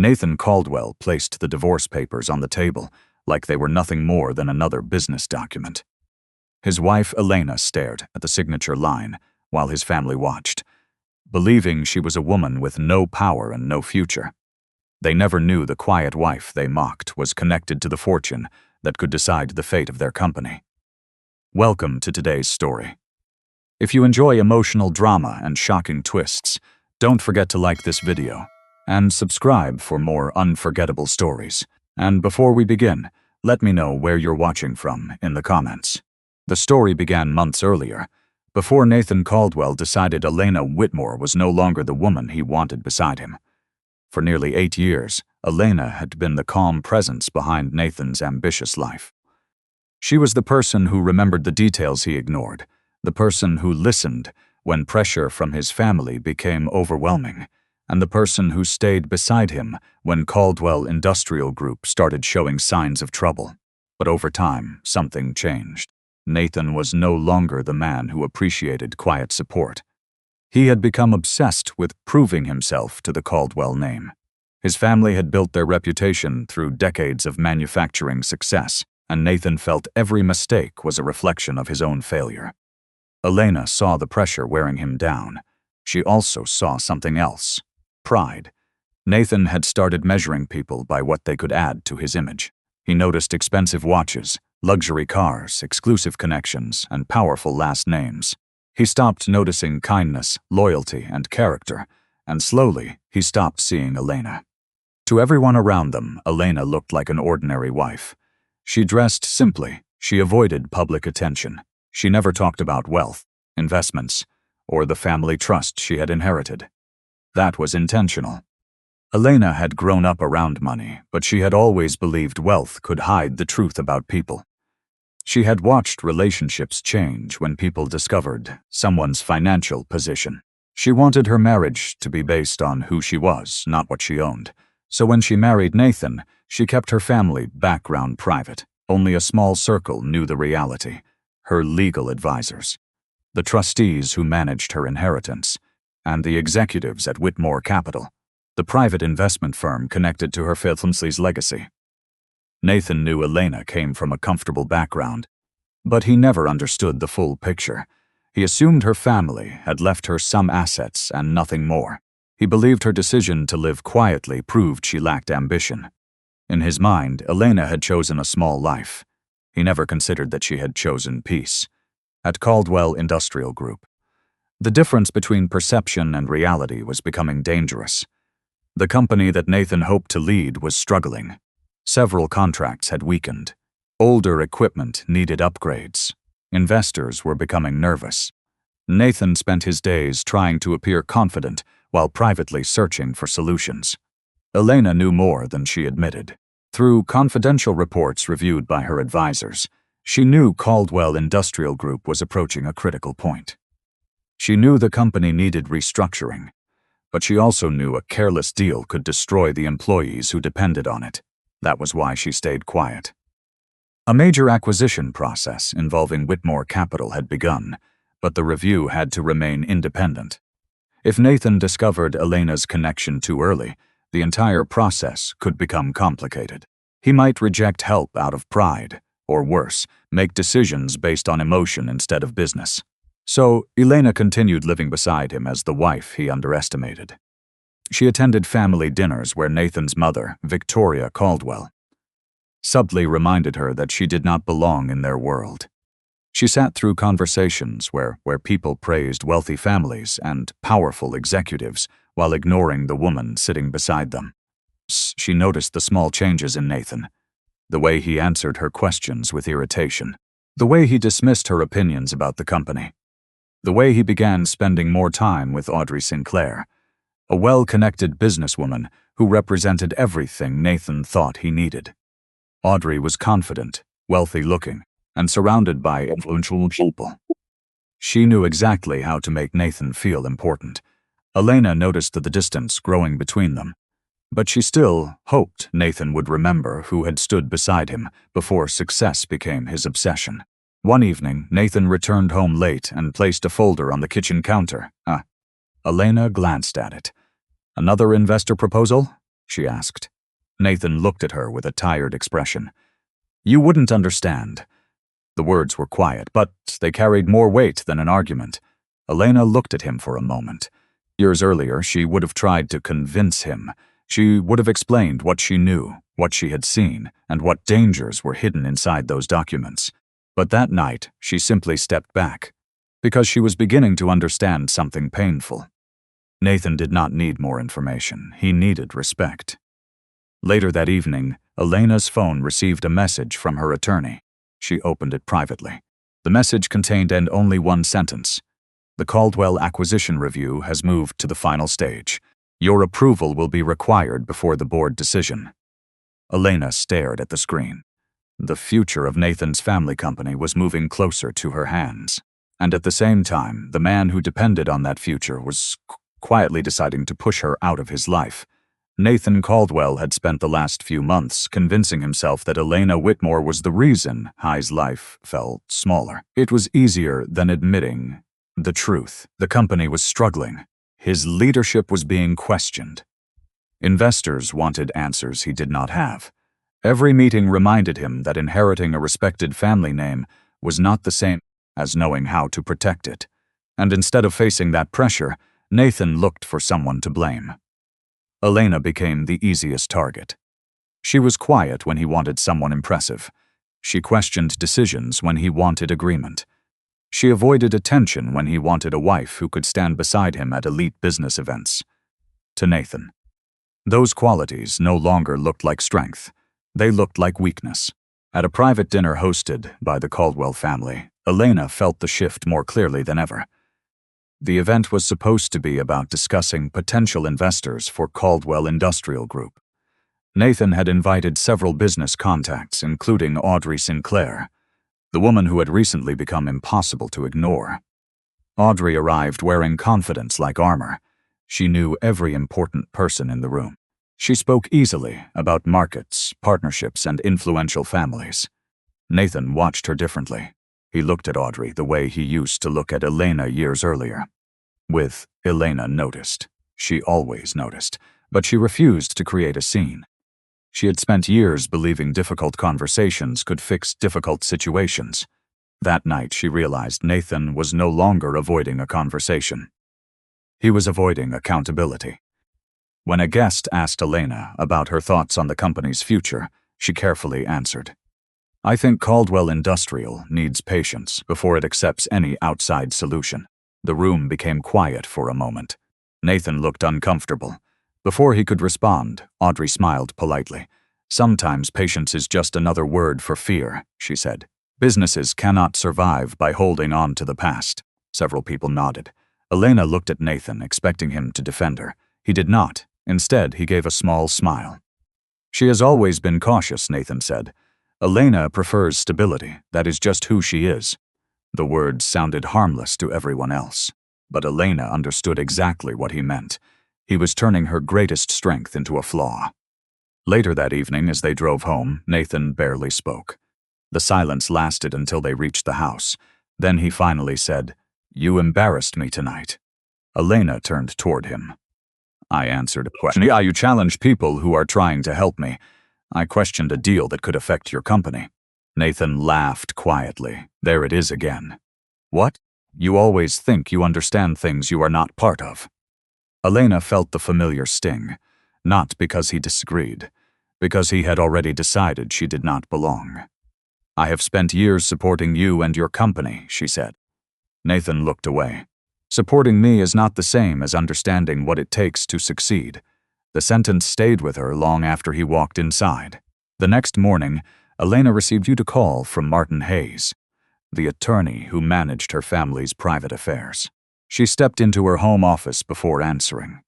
Nathan Caldwell placed the divorce papers on the table like they were nothing more than another business document. His wife, Elena, stared at the signature line while his family watched, believing she was a woman with no power and no future. They never knew the quiet wife they mocked was connected to the fortune that could decide the fate of their company. Welcome to today's story. If you enjoy emotional drama and shocking twists, don't forget to like this video and subscribe for more unforgettable stories. And before we begin, let me know where you're watching from in the comments. The story began months earlier, before Nathan Caldwell decided Elena Whitmore was no longer the woman he wanted beside him. For nearly 8 years, Elena had been the calm presence behind Nathan's ambitious life. She was the person who remembered the details he ignored, the person who listened when pressure from his family became overwhelming, and the person who stayed beside him when Caldwell Industrial Group started showing signs of trouble. But over time, something changed. Nathan was no longer the man who appreciated quiet support. He had become obsessed with proving himself to the Caldwell name. His family had built their reputation through decades of manufacturing success, and Nathan felt every mistake was a reflection of his own failure. Elena saw the pressure wearing him down. She also saw something else: pride. Nathan had started measuring people by what they could add to his image. He noticed expensive watches, luxury cars, exclusive connections, and powerful last names. He stopped noticing kindness, loyalty, and character, and slowly he stopped seeing Elena. To everyone around them, Elena looked like an ordinary wife. She dressed simply. She avoided public attention. She never talked about wealth, investments, or the family trust she had inherited. That was intentional. Elena had grown up around money, but she had always believed wealth could hide the truth about people. She had watched relationships change when people discovered someone's financial position. She wanted her marriage to be based on who she was, not what she owned. So when she married Nathan, she kept her family background private. Only a small circle knew the reality: her legal advisors, the trustees who managed her inheritance, and the executives at Whitmore Capital, the private investment firm connected to her family's legacy. Nathan knew Elena came from a comfortable background, but he never understood the full picture. He assumed her family had left her some assets and nothing more. He believed her decision to live quietly proved she lacked ambition. In his mind, Elena had chosen a small life. He never considered that she had chosen peace. At Caldwell Industrial Group, the difference between perception and reality was becoming dangerous. The company that Nathan hoped to lead was struggling. Several contracts had weakened. Older equipment needed upgrades. Investors were becoming nervous. Nathan spent his days trying to appear confident while privately searching for solutions. Elena knew more than she admitted. Through confidential reports reviewed by her advisors, she knew Caldwell Industrial Group was approaching a critical point. She knew the company needed restructuring, but she also knew a careless deal could destroy the employees who depended on it. That was why she stayed quiet. A major acquisition process involving Whitmore Capital had begun, but the review had to remain independent. If Nathan discovered Elena's connection too early, the entire process could become complicated. He might reject help out of pride, or worse, make decisions based on emotion instead of business. So, Elena continued living beside him as the wife he underestimated. She attended family dinners where Nathan's mother, Victoria Caldwell, subtly reminded her that she did not belong in their world. She sat through conversations where people praised wealthy families and powerful executives while ignoring the woman sitting beside them. She noticed the small changes in Nathan, the way he answered her questions with irritation, the way he dismissed her opinions about the company, the way he began spending more time with Audrey Sinclair, a well-connected businesswoman who represented everything Nathan thought he needed. Audrey was confident, wealthy-looking, and surrounded by influential people. She knew exactly how to make Nathan feel important. Elena noticed the distance growing between them, but she still hoped Nathan would remember who had stood beside him before success became his obsession. One evening, Nathan returned home late and placed a folder on the kitchen counter. Elena glanced at it. Another investor proposal? she asked. Nathan looked at her with a tired expression. You wouldn't understand. The words were quiet, but they carried more weight than an argument. Elena looked at him for a moment. Years earlier, she would have tried to convince him. She would have explained what she knew, what she had seen, and what dangers were hidden inside those documents. But that night, she simply stepped back, because she was beginning to understand something painful. Nathan did not need more information. He needed respect. Later that evening, Elena's phone received a message from her attorney. She opened it privately. The message contained only one sentence. The Caldwell acquisition review has moved to the final stage. Your approval will be required before the board decision. Elena stared at the screen. The future of Nathan's family company was moving closer to her hands. And at the same time, the man who depended on that future was quietly deciding to push her out of his life. Nathan Caldwell had spent the last few months convincing himself that Elena Whitmore was the reason High's life felt smaller. It was easier than admitting the truth. The company was struggling. His leadership was being questioned. Investors wanted answers he did not have. Every meeting reminded him that inheriting a respected family name was not the same as knowing how to protect it. And instead of facing that pressure, Nathan looked for someone to blame. Elena became the easiest target. She was quiet when he wanted someone impressive. She questioned decisions when he wanted agreement. She avoided attention when he wanted a wife who could stand beside him at elite business events. To Nathan, those qualities no longer looked like strength. They looked like weakness. At a private dinner hosted by the Caldwell family, Elena felt the shift more clearly than ever. The event was supposed to be about discussing potential investors for Caldwell Industrial Group. Nathan had invited several business contacts, including Audrey Sinclair, the woman who had recently become impossible to ignore. Audrey arrived wearing confidence like armor. She knew every important person in the room. She spoke easily about markets, partnerships, and influential families. Nathan watched her differently. He looked at Audrey the way he used to look at Elena years earlier. With Elena noticed. She always noticed, but she refused to create a scene. She had spent years believing difficult conversations could fix difficult situations. That night she realized Nathan was no longer avoiding a conversation. He was avoiding accountability. When a guest asked Elena about her thoughts on the company's future, she carefully answered, I think Caldwell Industrial needs patience before it accepts any outside solution. The room became quiet for a moment. Nathan looked uncomfortable. Before he could respond, Audrey smiled politely. Sometimes patience is just another word for fear, she said. Businesses cannot survive by holding on to the past. Several people nodded. Elena looked at Nathan, expecting him to defend her. He did not. Instead, he gave a small smile. She has always been cautious, Nathan said. Elena prefers stability. That is just who she is. The words sounded harmless to everyone else, but Elena understood exactly what he meant. He was turning her greatest strength into a flaw. Later that evening, as they drove home, Nathan barely spoke. The silence lasted until they reached the house. Then he finally said, You embarrassed me tonight. Elena turned toward him. I answered a question. Yeah, you challenge people who are trying to help me. I questioned a deal that could affect your company. Nathan laughed quietly. There it is again. What? You always think you understand things you are not part of. Elena felt the familiar sting, not because he disagreed, because he had already decided she did not belong. I have spent years supporting you and your company, she said. Nathan looked away. Supporting me is not the same as understanding what it takes to succeed. The sentence stayed with her long after he walked inside. The next morning, Elena received a call from Martin Hayes, the attorney who managed her family's private affairs. She stepped into her home office before answering.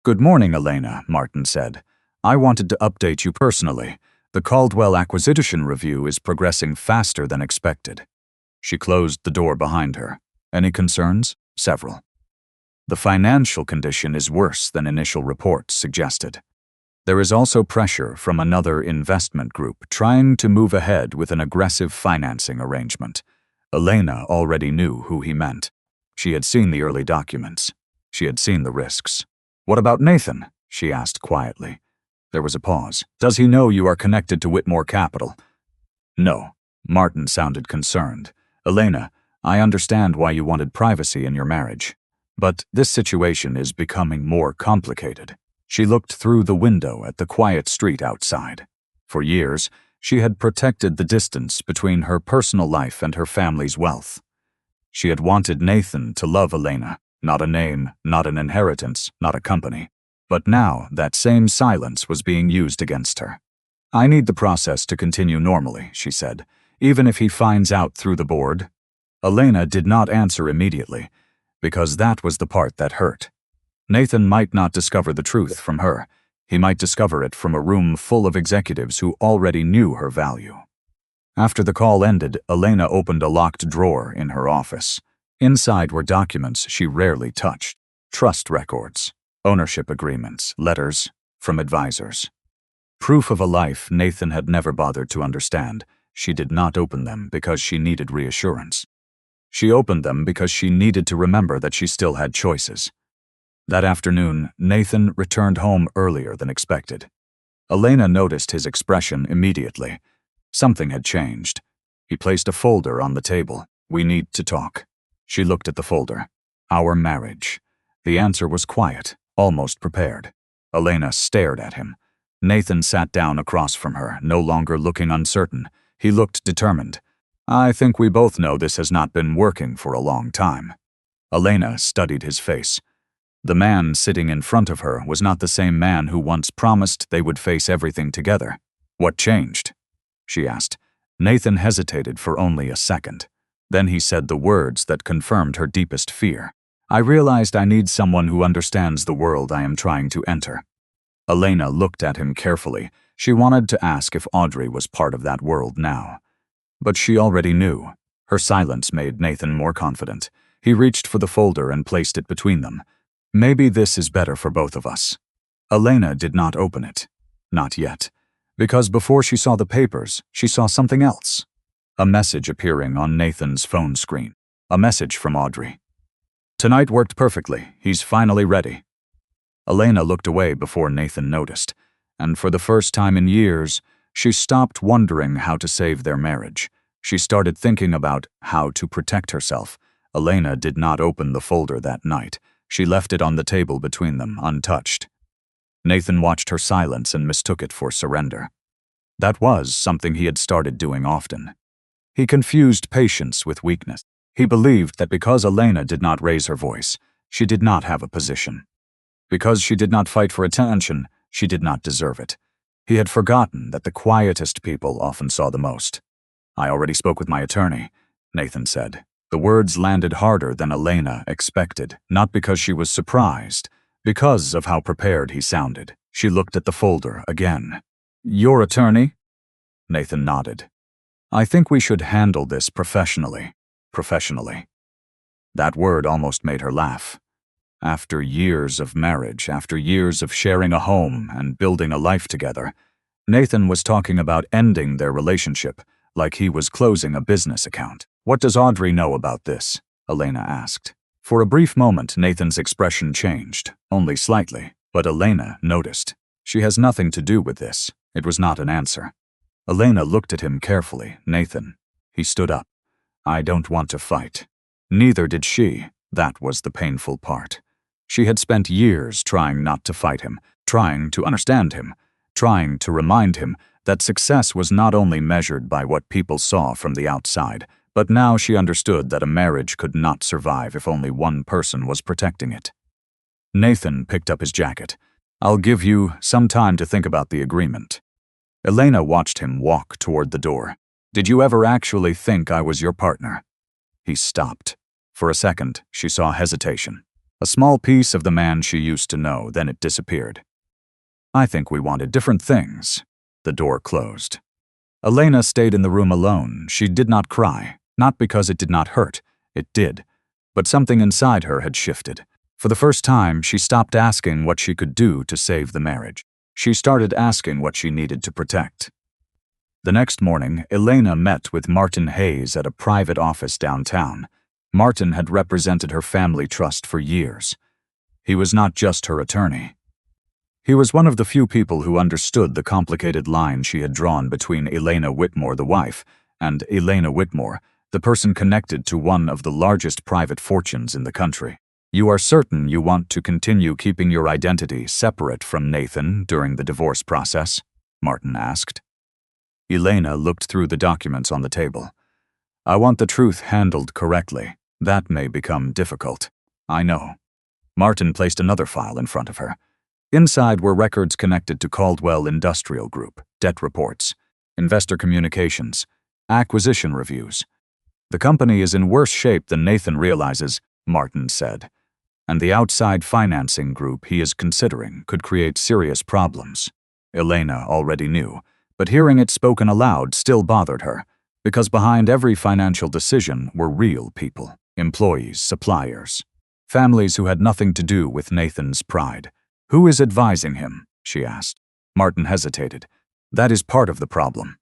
Good morning, Elena, Martin said. I wanted to update you personally. The Caldwell acquisition review is progressing faster than expected. She closed the door behind her. Any concerns? Several. The financial condition is worse than initial reports suggested. There is also pressure from another investment group trying to move ahead with an aggressive financing arrangement. Elena already knew who he meant. She had seen the early documents. She had seen the risks. What about Nathan? She asked quietly. There was a pause. Does he know you are connected to Whitmore Capital? No. Martin sounded concerned. Elena, I understand why you wanted privacy in your marriage. But this situation is becoming more complicated. She looked through the window at the quiet street outside. For years, she had protected the distance between her personal life and her family's wealth. She had wanted Nathan to love Elena, not a name, not an inheritance, not a company. But now, that same silence was being used against her. I need the process to continue normally, she said, even if he finds out through the board. Elena did not answer immediately, because that was the part that hurt. Nathan might not discover the truth from her. He might discover it from a room full of executives who already knew her value. After the call ended, Elena opened a locked drawer in her office. Inside were documents she rarely touched. Trust records, ownership agreements, letters from advisors. Proof of a life Nathan had never bothered to understand. She did not open them because she needed reassurance. She opened them because she needed to remember that she still had choices. That afternoon, Nathan returned home earlier than expected. Elena noticed his expression immediately. Something had changed. He placed a folder on the table. We need to talk. She looked at the folder. Our marriage. The answer was quiet, almost prepared. Elena stared at him. Nathan sat down across from her, no longer looking uncertain. He looked determined. I think we both know this has not been working for a long time. Elena studied his face. The man sitting in front of her was not the same man who once promised they would face everything together. What changed? She asked. Nathan hesitated for only a second. Then he said the words that confirmed her deepest fear. I realized I need someone who understands the world I am trying to enter. Elena looked at him carefully. She wanted to ask if Audrey was part of that world now. But she already knew. Her silence made Nathan more confident. He reached for the folder and placed it between them. Maybe this is better for both of us. Elena did not open it. Not yet. Because before she saw the papers, she saw something else. A message appearing on Nathan's phone screen. A message from Audrey. Tonight worked perfectly. He's finally ready. Elena looked away before Nathan noticed, and for the first time in years, she stopped wondering how to save their marriage. She started thinking about how to protect herself. Elena did not open the folder that night. She left it on the table between them, untouched. Nathan watched her silence and mistook it for surrender. That was something he had started doing often. He confused patience with weakness. He believed that because Elena did not raise her voice, she did not have a position. Because she did not fight for attention, she did not deserve it. He had forgotten that the quietest people often saw the most. I already spoke with my attorney, Nathan said. The words landed harder than Elena expected, not because she was surprised, because of how prepared he sounded. She looked at the folder again. Your attorney? Nathan nodded. I think we should handle this professionally. Professionally. That word almost made her laugh. After years of marriage, after years of sharing a home and building a life together, Nathan was talking about ending their relationship, like he was closing a business account. What does Audrey know about this? Elena asked. For a brief moment, Nathan's expression changed, only slightly, but Elena noticed. She has nothing to do with this. It was not an answer. Elena looked at him carefully. Nathan. He stood up. I don't want to fight. Neither did she. That was the painful part. She had spent years trying not to fight him, trying to understand him, trying to remind him that success was not only measured by what people saw from the outside, but now she understood that a marriage could not survive if only one person was protecting it. Nathan picked up his jacket. I'll give you some time to think about the agreement. Elena watched him walk toward the door. Did you ever actually think I was your partner? He stopped. For a second, she saw hesitation. A small piece of the man she used to know, then it disappeared. I think we wanted different things. The door closed. Elena stayed in the room alone. She did not cry, not because it did not hurt. It did. But something inside her had shifted. For the first time, she stopped asking what she could do to save the marriage. She started asking what she needed to protect. The next morning, Elena met with Martin Hayes at a private office downtown. Martin had represented her family trust for years. He was not just her attorney. He was one of the few people who understood the complicated line she had drawn between Elena Whitmore, the wife, and Elena Whitmore, the person connected to one of the largest private fortunes in the country. "You are certain you want to continue keeping your identity separate from Nathan during the divorce process?" Martin asked. Elena looked through the documents on the table. "I want the truth handled correctly. That may become difficult." "I know." Martin placed another file in front of her. Inside were records connected to Caldwell Industrial Group, debt reports, investor communications, acquisition reviews. "The company is in worse shape than Nathan realizes," Martin said, "and the outside financing group he is considering could create serious problems." Elena already knew, but hearing it spoken aloud still bothered her, because behind every financial decision were real people, employees, suppliers, families who had nothing to do with Nathan's pride. "Who is advising him?" she asked. Martin hesitated. "That is part of the problem."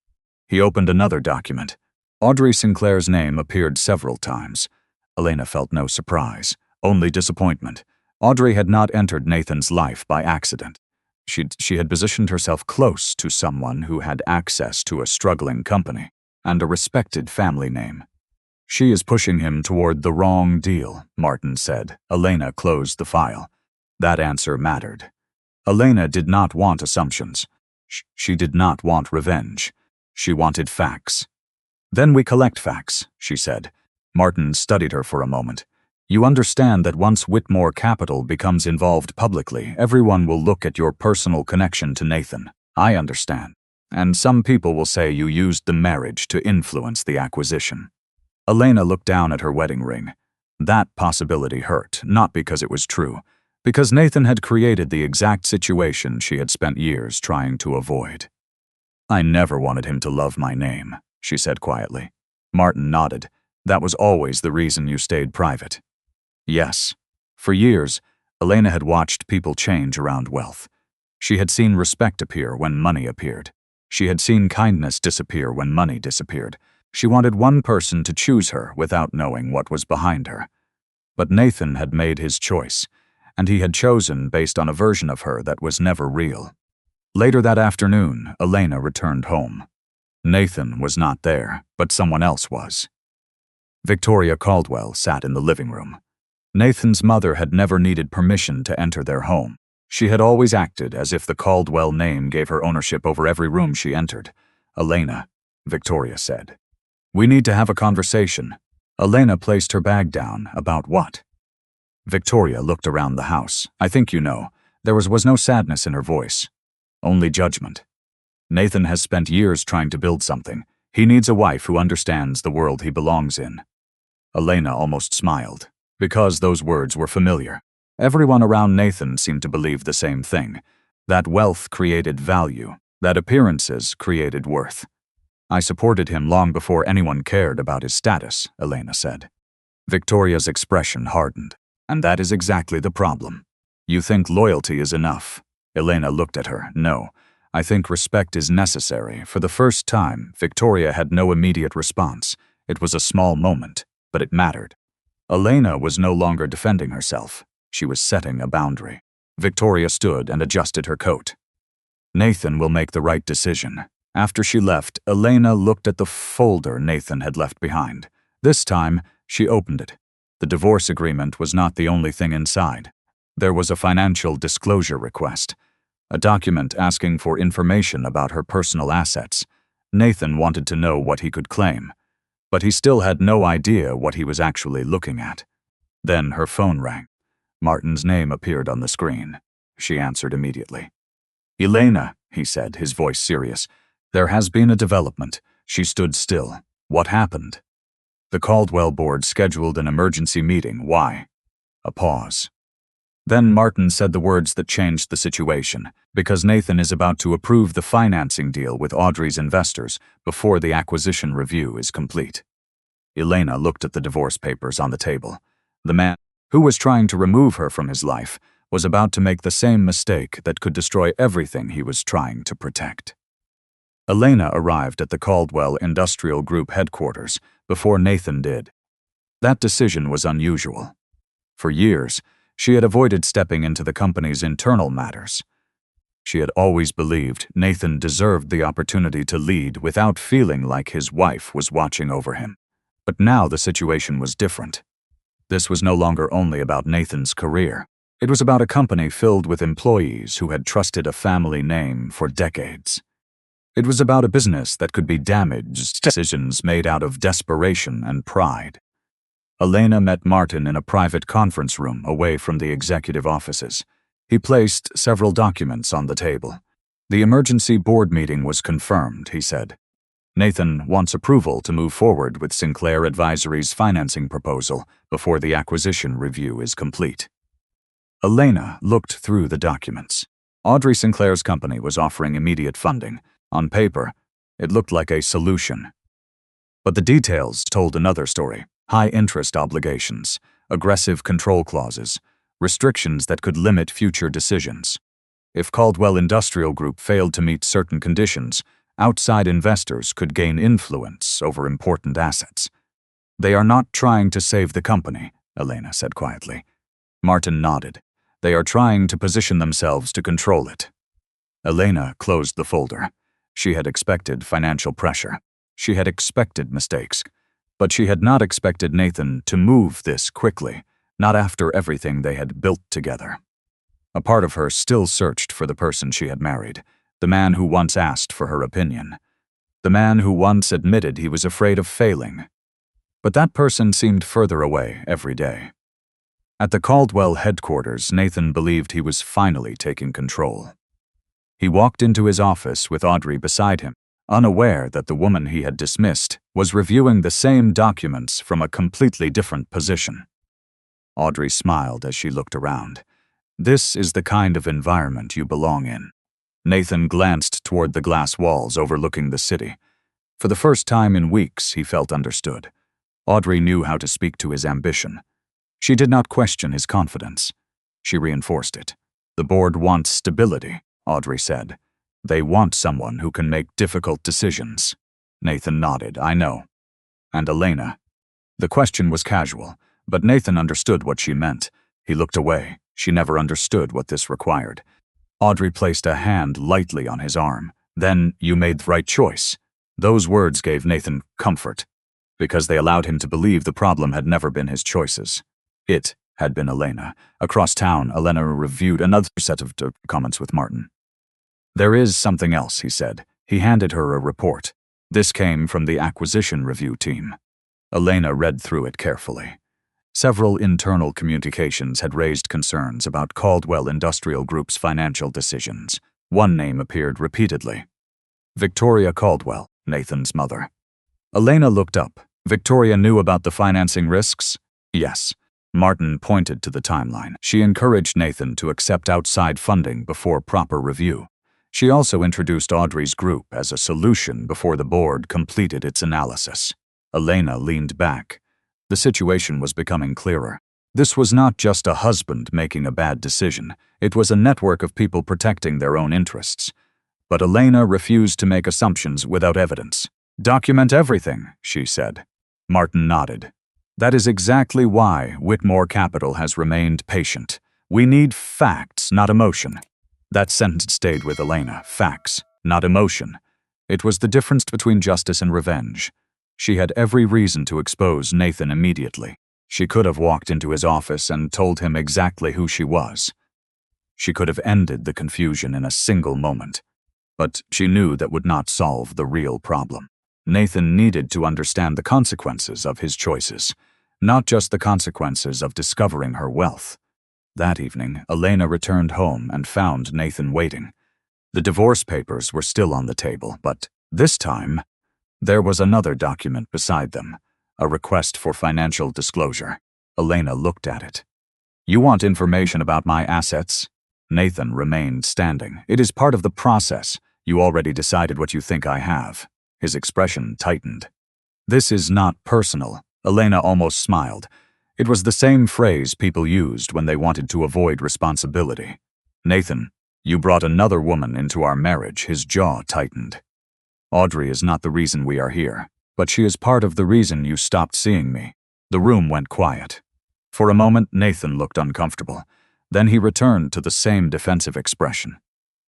He opened another document. Audrey Sinclair's name appeared several times. Elena felt no surprise, only disappointment. Audrey had not entered Nathan's life by accident. She had positioned herself close to someone who had access to a struggling company and a respected family name. "She is pushing him toward the wrong deal," Martin said. Elena closed the file. That answer mattered. Elena did not want assumptions. She did not want revenge. She wanted facts. "Then we collect facts," she said. Martin studied her for a moment. "You understand that once Whitmore Capital becomes involved publicly, everyone will look at your personal connection to Nathan." "I understand. And some people will say you used the marriage to influence the acquisition." Elena looked down at her wedding ring. That possibility hurt, not because it was true, because Nathan had created the exact situation she had spent years trying to avoid. "I never wanted him to love my name," she said quietly. Martin nodded. "That was always the reason you stayed private." "Yes." For years, Elena had watched people change around wealth. She had seen respect appear when money appeared. She had seen kindness disappear when money disappeared. She wanted one person to choose her without knowing what was behind her. But Nathan had made his choice, and he had chosen based on a version of her that was never real. Later that afternoon, Elena returned home. Nathan was not there, but someone else was. Victoria Caldwell sat in the living room. Nathan's mother had never needed permission to enter their home. She had always acted as if the Caldwell name gave her ownership over every room she entered. "Elena," Victoria said, "we need to have a conversation." Elena placed her bag down. "About what?" Victoria looked around the house. "I think you know." There was no sadness in her voice, only judgment. "Nathan has spent years trying to build something. He needs a wife who understands the world he belongs in." Elena almost smiled, because those words were familiar. Everyone around Nathan seemed to believe the same thing, that wealth created value, that appearances created worth. "I supported him long before anyone cared about his status," Elena said. Victoria's expression hardened. "And that is exactly the problem. You think loyalty is enough." Elena looked at her. "No, I think respect is necessary." For the first time, Victoria had no immediate response. It was a small moment, but it mattered. Elena was no longer defending herself. She was setting a boundary. Victoria stood and adjusted her coat. "Nathan will make the right decision." After she left, Elena looked at the folder Nathan had left behind. This time, she opened it. The divorce agreement was not the only thing inside. There was a financial disclosure request, a document asking for information about her personal assets. Nathan wanted to know what he could claim, but he still had no idea what he was actually looking at. Then her phone rang. Martin's name appeared on the screen. She answered immediately. "Elena," he said, his voice serious. "There has been a development." She stood still. "What happened?" "The Caldwell board scheduled an emergency meeting." "Why?" A pause. Then Martin said the words that changed the situation, "Because Nathan is about to approve the financing deal with Audrey's investors before the acquisition review is complete." Elena looked at the divorce papers on the table. The man who was trying to remove her from his life was about to make the same mistake that could destroy everything he was trying to protect. Elena arrived at the Caldwell Industrial Group headquarters before Nathan did. That decision was unusual. For years, she had avoided stepping into the company's internal matters. She had always believed Nathan deserved the opportunity to lead without feeling like his wife was watching over him. But now the situation was different. This was no longer only about Nathan's career. It was about a company filled with employees who had trusted a family name for decades. It was about a business that could be damaged, decisions made out of desperation and pride. Elena met Martin in a private conference room away from the executive offices. He placed several documents on the table. The emergency board meeting was confirmed, he said. Nathan wants approval to move forward with Sinclair Advisory's financing proposal before the acquisition review is complete. Elena looked through the documents. Audrey Sinclair's company was offering immediate funding. On paper, it looked like a solution. But the details told another story: high interest obligations, aggressive control clauses, restrictions that could limit future decisions. If Caldwell Industrial Group failed to meet certain conditions, outside investors could gain influence over important assets. They are not trying to save the company, Elena said quietly. Martin nodded. They are trying to position themselves to control it. Elena closed the folder. She had expected financial pressure. She had expected mistakes. But she had not expected Nathan to move this quickly, not after everything they had built together. A part of her still searched for the person she had married, the man who once asked for her opinion, the man who once admitted he was afraid of failing. But that person seemed further away every day. At the Caldwell headquarters, Nathan believed he was finally taking control. He walked into his office with Audrey beside him, unaware that the woman he had dismissed was reviewing the same documents from a completely different position. Audrey smiled as she looked around. This is the kind of environment you belong in. Nathan glanced toward the glass walls overlooking the city. For the first time in weeks, he felt understood. Audrey knew how to speak to his ambition. She did not question his confidence. She reinforced it. The board wants stability, Audrey said. They want someone who can make difficult decisions. Nathan nodded. I know. And Elena? The question was casual, but Nathan understood what she meant. He looked away. She never understood what this required. Audrey placed a hand lightly on his arm. Then, you made the right choice. Those words gave Nathan comfort, because they allowed him to believe the problem had never been his choices. It had been Elena. Across town, Elena reviewed another set of comments with Martin. There is something else, he said. He handed her a report. This came from the acquisition review team. Elena read through it carefully. Several internal communications had raised concerns about Caldwell Industrial Group's financial decisions. One name appeared repeatedly. Victoria Caldwell, Nathan's mother. Elena looked up. Victoria knew about the financing risks? Yes. Martin pointed to the timeline. She encouraged Nathan to accept outside funding before proper review. She also introduced Audrey's group as a solution before the board completed its analysis. Elena leaned back. The situation was becoming clearer. This was not just a husband making a bad decision. It was a network of people protecting their own interests. But Elena refused to make assumptions without evidence. Document everything, she said. Martin nodded. That is exactly why Whitmore Capital has remained patient. We need facts, not emotion. That sentence stayed with Elena. Facts, not emotion. It was the difference between justice and revenge. She had every reason to expose Nathan immediately. She could have walked into his office and told him exactly who she was. She could have ended the confusion in a single moment. But she knew that would not solve the real problem. Nathan needed to understand the consequences of his choices, not just the consequences of discovering her wealth. That evening, Elena returned home and found Nathan waiting. The divorce papers were still on the table, but this time, there was another document beside them, a request for financial disclosure. Elena looked at it. You want information about my assets? Nathan remained standing. It is part of the process. You already decided what you think I have. His expression tightened. This is not personal. Elena almost smiled. It was the same phrase people used when they wanted to avoid responsibility. Nathan, you brought another woman into our marriage. His jaw tightened. Audrey is not the reason we are here, but she is part of the reason you stopped seeing me. The room went quiet. For a moment, Nathan looked uncomfortable. Then he returned to the same defensive expression.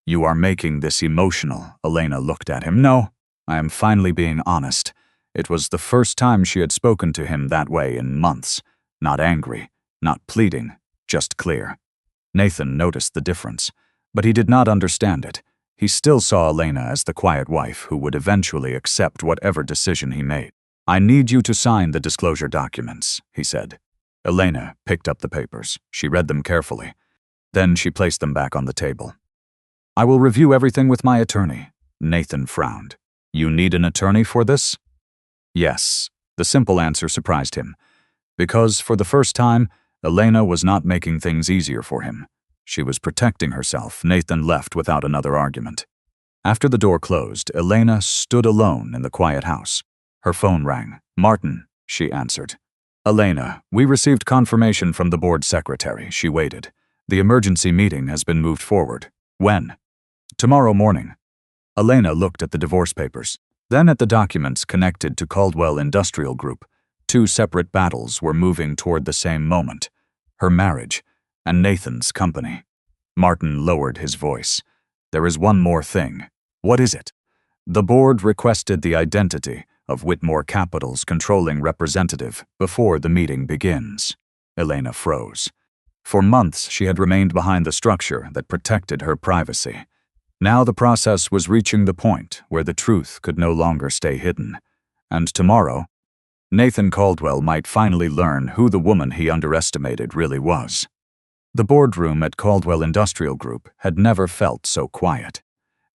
You are making this emotional. Elena looked at him. No, I am finally being honest. It was the first time she had spoken to him that way in months. Not angry, not pleading, just clear. Nathan noticed the difference, but he did not understand it. He still saw Elena as the quiet wife who would eventually accept whatever decision he made. I need you to sign the disclosure documents, he said. Elena picked up the papers. She read them carefully. Then she placed them back on the table. I will review everything with my attorney. Nathan frowned. You need an attorney for this? Yes. The simple answer surprised him. Because, for the first time, Elena was not making things easier for him. She was protecting herself. Nathan left without another argument. After the door closed, Elena stood alone in the quiet house. Her phone rang. Martin, she answered. Elena, we received confirmation from the board secretary. She waited. The emergency meeting has been moved forward. When? Tomorrow morning. Elena looked at the divorce papers, then at the documents connected to Caldwell Industrial Group. Two separate battles were moving toward the same moment. Her marriage and Nathan's company. Martin lowered his voice. There is one more thing. What is it? The board requested the identity of Whitmore Capital's controlling representative before the meeting begins. Elena froze. For months, she had remained behind the structure that protected her privacy. Now the process was reaching the point where the truth could no longer stay hidden. And tomorrow, Nathan Caldwell might finally learn who the woman he underestimated really was. The boardroom at Caldwell Industrial Group had never felt so quiet.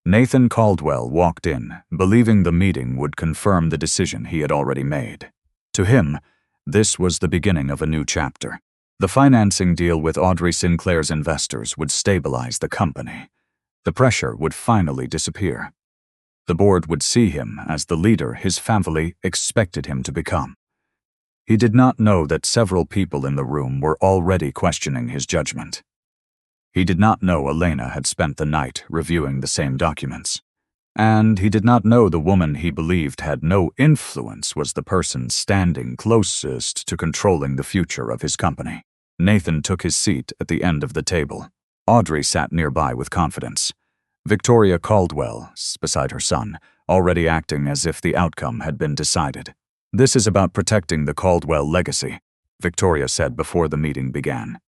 Nathan Caldwell walked in, believing the meeting would confirm the decision he had already made. To him, this was the beginning of a new chapter. The financing deal with Audrey Sinclair's investors would stabilize the company. The pressure would finally disappear. The board would see him as the leader his family expected him to become. He did not know that several people in the room were already questioning his judgment. He did not know Elena had spent the night reviewing the same documents. And he did not know the woman he believed had no influence was the person standing closest to controlling the future of his company. Nathan took his seat at the end of the table. Audrey sat nearby with confidence. Victoria Caldwell, beside her son, already acting as if the outcome had been decided. This is about protecting the Caldwell legacy, Victoria said before the meeting began.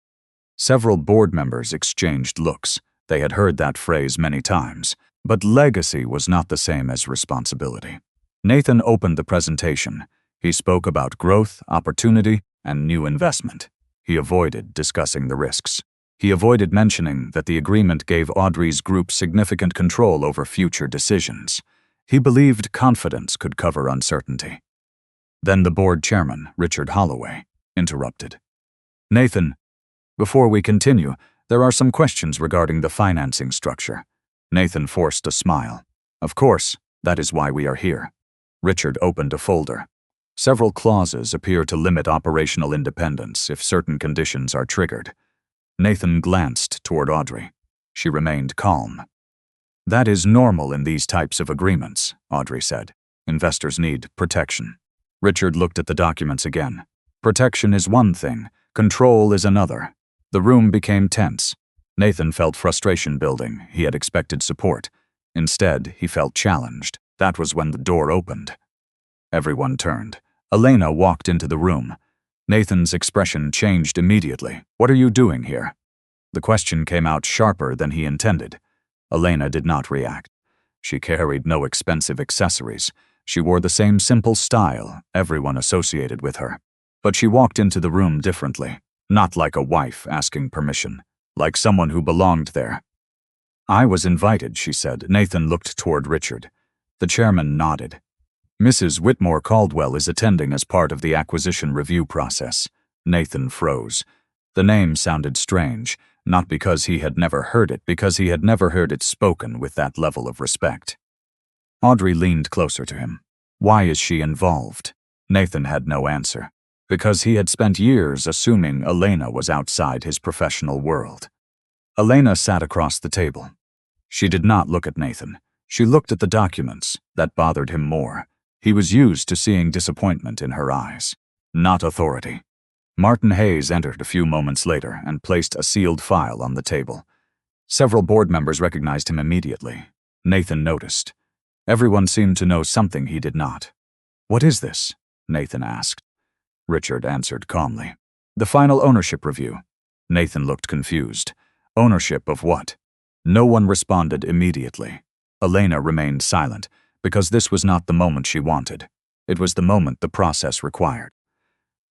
Several board members exchanged looks. They had heard that phrase many times, but legacy was not the same as responsibility. Nathan opened the presentation. He spoke about growth, opportunity, and new investment. He avoided discussing the risks. He avoided mentioning that the agreement gave Audrey's group significant control over future decisions. He believed confidence could cover uncertainty. Then the board chairman, Richard Holloway, interrupted. Nathan, before we continue, there are some questions regarding the financing structure. Nathan forced a smile. Of course, that is why we are here. Richard opened a folder. Several clauses appear to limit operational independence if certain conditions are triggered. Nathan glanced toward Audrey. She remained calm. That is normal in these types of agreements, Audrey said. Investors need protection. Richard looked at the documents again. Protection is one thing, control is another. The room became tense. Nathan felt frustration building. He had expected support. Instead, he felt challenged. That was when the door opened. Everyone turned. Elena walked into the room. Nathan's expression changed immediately. What are you doing here? The question came out sharper than he intended. Elena did not react. She carried no expensive accessories. She wore the same simple style everyone associated with her. But she walked into the room differently, not like a wife asking permission, like someone who belonged there. I was invited, she said. Nathan looked toward Richard. The chairman nodded. Mrs. Whitmore Caldwell is attending as part of the acquisition review process. Nathan froze. The name sounded strange, not because he had never heard it, because he had never heard it spoken with that level of respect. Audrey leaned closer to him. Why is she involved? Nathan had no answer. Because he had spent years assuming Elena was outside his professional world. Elena sat across the table. She did not look at Nathan. She looked at the documents. That bothered him more. He was used to seeing disappointment in her eyes, not authority. Martin Hayes entered a few moments later and placed a sealed file on the table. Several board members recognized him immediately. Nathan noticed. Everyone seemed to know something he did not. "What is this?" Nathan asked. Richard answered calmly. "The final ownership review." Nathan looked confused. Ownership of what? No one responded immediately. Elena remained silent, because this was not the moment she wanted. It was the moment the process required.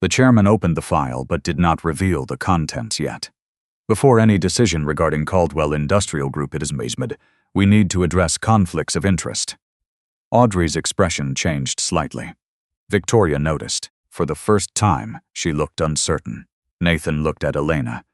The chairman opened the file but did not reveal the contents yet. "Before any decision regarding Caldwell Industrial Group is made, we need to address conflicts of interest." Audrey's expression changed slightly. Victoria noticed. For the first time, she looked uncertain. Nathan looked at Elena.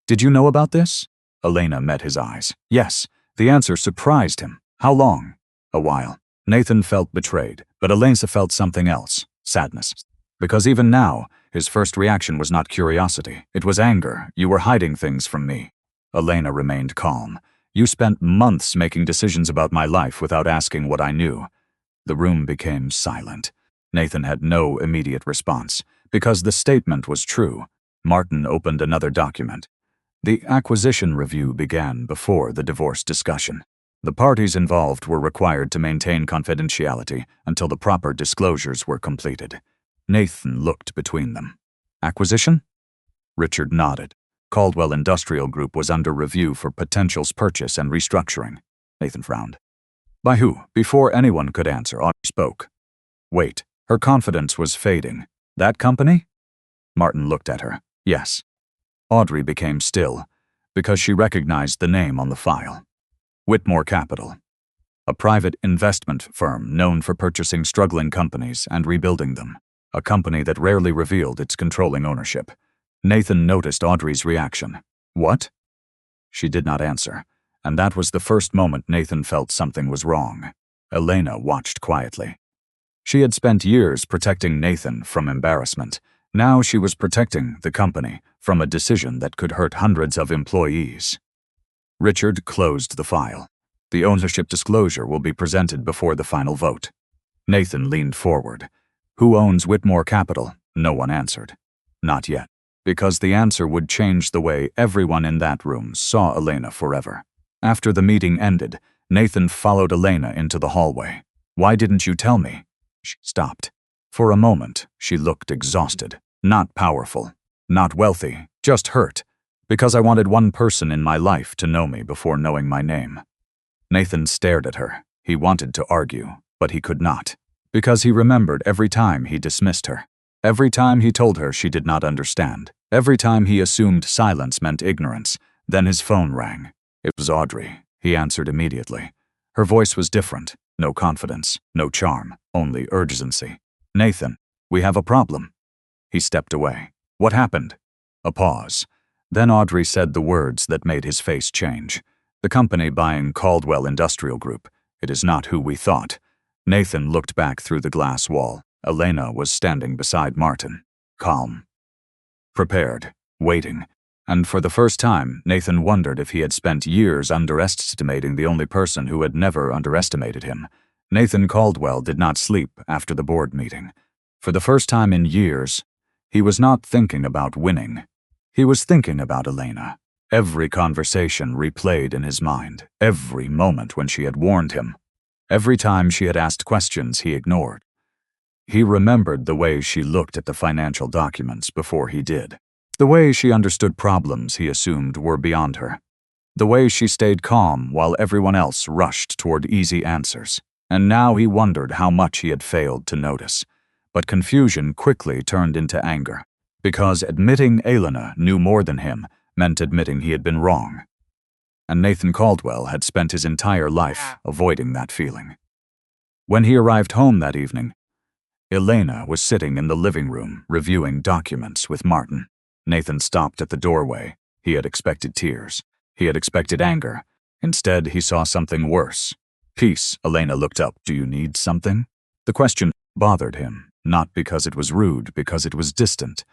"Did you know about this?" Elena met his eyes. "Yes." The answer surprised him. "How long?" "A while." Nathan felt betrayed, but Elena felt something else, sadness. Because even now, his first reaction was not curiosity. It was anger. "You were hiding things from me." Elena remained calm. "You spent months making decisions about my life without asking what I knew." The room became silent. Nathan had no immediate response. Because the statement was true, Martin opened another document. The acquisition review began before the divorce discussion. The parties involved were required to maintain confidentiality until the proper disclosures were completed. Nathan looked between them. "Acquisition?" Richard nodded. Caldwell Industrial Group was under review for potential purchase and restructuring. Nathan frowned. "By who?" Before anyone could answer, Audrey spoke. "Wait." Her confidence was fading. "That company?" Martin looked at her. "Yes." Audrey became still, because she recognized the name on the file. Whitmore Capital, a private investment firm known for purchasing struggling companies and rebuilding them, a company that rarely revealed its controlling ownership. Nathan noticed Audrey's reaction. "What?" She did not answer, and that was the first moment Nathan felt something was wrong. Elena watched quietly. She had spent years protecting Nathan from embarrassment. Now she was protecting the company from a decision that could hurt hundreds of employees. Richard closed the file. "The ownership disclosure will be presented before the final vote." Nathan leaned forward. "Who owns Whitmore Capital?" No one answered. Not yet, because the answer would change the way everyone in that room saw Elena forever. After the meeting ended, Nathan followed Elena into the hallway. "Why didn't you tell me?" She stopped. For a moment, she looked exhausted. Not powerful, not wealthy, just hurt. "Because I wanted one person in my life to know me before knowing my name." Nathan stared at her. He wanted to argue, but he could not. Because he remembered every time he dismissed her. Every time he told her she did not understand. Every time he assumed silence meant ignorance. Then his phone rang. It was Audrey. He answered immediately. Her voice was different. No confidence, no charm, only urgency. "Nathan, we have a problem." He stepped away. "What happened?" A pause. Then Audrey said the words that made his face change. "The company buying Caldwell Industrial Group. It is not who we thought." Nathan looked back through the glass wall. Elena was standing beside Martin. Calm. Prepared. Waiting. And for the first time, Nathan wondered if he had spent years underestimating the only person who had never underestimated him. Nathan Caldwell did not sleep after the board meeting. For the first time in years, he was not thinking about winning. He was thinking about Elena. Every conversation replayed in his mind, every moment when she had warned him, every time she had asked questions he ignored. He remembered the way she looked at the financial documents before he did. The way she understood problems he assumed were beyond her. The way she stayed calm while everyone else rushed toward easy answers. And now he wondered how much he had failed to notice. But confusion quickly turned into anger. Because admitting Elena knew more than him meant admitting he had been wrong. And Nathan Caldwell had spent his entire life avoiding that feeling. When he arrived home that evening, Elena was sitting in the living room reviewing documents with Martin. Nathan stopped at the doorway. He had expected tears. He had expected anger. Instead, he saw something worse. "Peace." Elena looked up. "Do you need something?" The question bothered him, not because it was rude, because it was distant.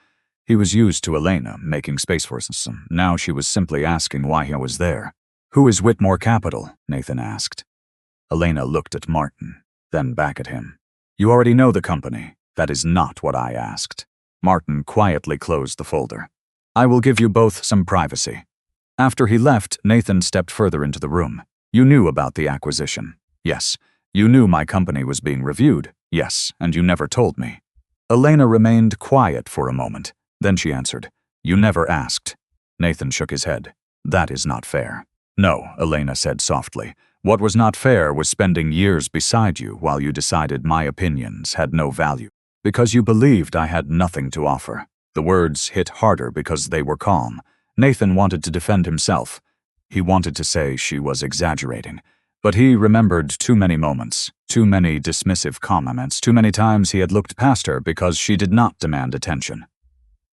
He was used to Elena making space for him. Now she was simply asking why he was there. "Who is Whitmore Capital?" Nathan asked. Elena looked at Martin, then back at him. "You already know the company. That is not what I asked." Martin quietly closed the folder. "I will give you both some privacy." After he left, Nathan stepped further into the room. You knew about the acquisition. Yes. You knew my company was being reviewed. Yes, and you never told me. Elena remained quiet for a moment. Then she answered, You never asked. Nathan shook his head. That is not fair. No, Elena said softly. What was not fair was spending years beside you while you decided my opinions had no value. Because you believed I had nothing to offer. The words hit harder because they were calm. Nathan wanted to defend himself. He wanted to say she was exaggerating. But he remembered too many moments, too many dismissive comments, too many times he had looked past her because she did not demand attention.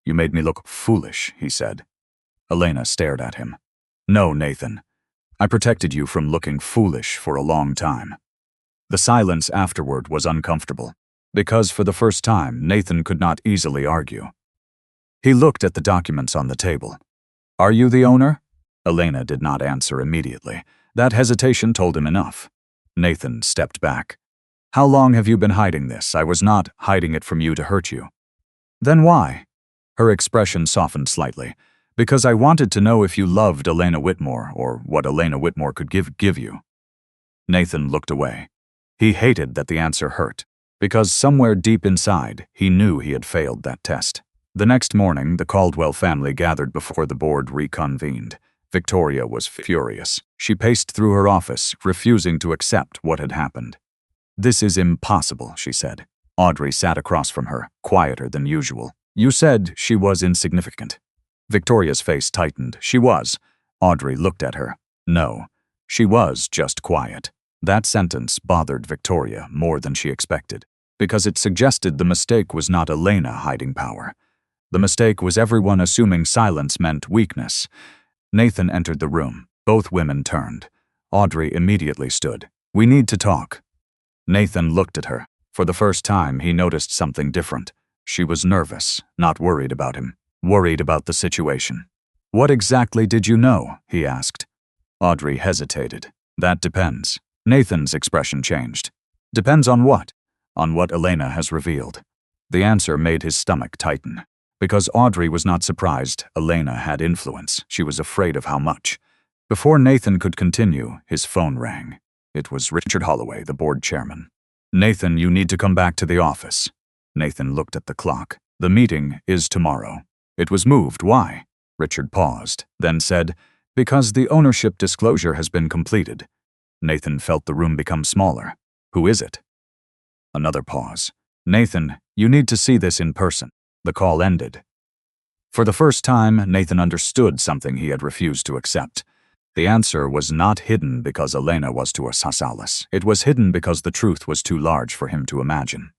You made me look foolish, he said. Elena stared at him. No, Nathan. I protected you from looking foolish for a long time. The silence afterward was uncomfortable, because for the first time, Nathan could not easily argue. He looked at the documents on the table. Are you the owner? Elena did not answer immediately. That hesitation told him enough. Nathan stepped back. How long have you been hiding this? I was not hiding it from you to hurt you. Then why? Her expression softened slightly. Because I wanted to know if you loved Elena Whitmore or what Elena Whitmore could give you. Nathan looked away. He hated that the answer hurt, because somewhere deep inside, he knew he had failed that test. The next morning, the Caldwell family gathered before the board reconvened. Victoria was furious. She paced through her office, refusing to accept what had happened. This is impossible, she said. Audrey sat across from her, quieter than usual. You said she was insignificant. Victoria's face tightened. She was. Audrey looked at her. No, she was just quiet. That sentence bothered Victoria more than she expected, because it suggested the mistake was not Elena hiding power. The mistake was everyone assuming silence meant weakness. Nathan entered the room. Both women turned. Audrey immediately stood. We need to talk. Nathan looked at her. For the first time, he noticed something different. She was nervous, not worried about him. Worried about the situation. What exactly did you know? He asked. Audrey hesitated. That depends. Nathan's expression changed. Depends on what? On what Elena has revealed. The answer made his stomach tighten. Because Audrey was not surprised Elena had influence. She was afraid of how much. Before Nathan could continue, his phone rang. It was Richard Holloway, the board chairman. Nathan, you need to come back to the office. Nathan looked at the clock. The meeting is tomorrow. It was moved. Why? Richard paused, then said, Because the ownership disclosure has been completed. Nathan felt the room become smaller. Who is it? Another pause. Nathan, you need to see this in person. The call ended. For the first time, Nathan understood something he had refused to accept. The answer was not hidden because Elena was to us Hasalis. It was hidden because the truth was too large for him to imagine.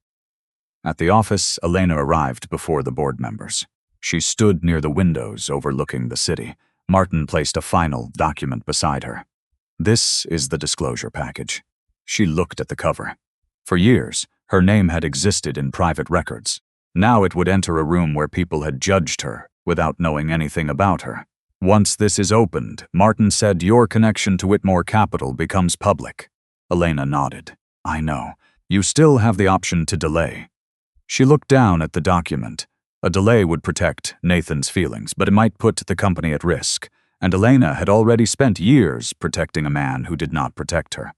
At the office, Elena arrived before the board members. She stood near the windows overlooking the city. Martin placed a final document beside her. This is the disclosure package. She looked at the cover. For years, her name had existed in private records. Now it would enter a room where people had judged her without knowing anything about her. Once this is opened, Martin said your connection to Whitmore Capital becomes public. Elena nodded. I know. You still have the option to delay. She looked down at the document. A delay would protect Nathan's feelings, but it might put the company at risk, and Elena had already spent years protecting a man who did not protect her.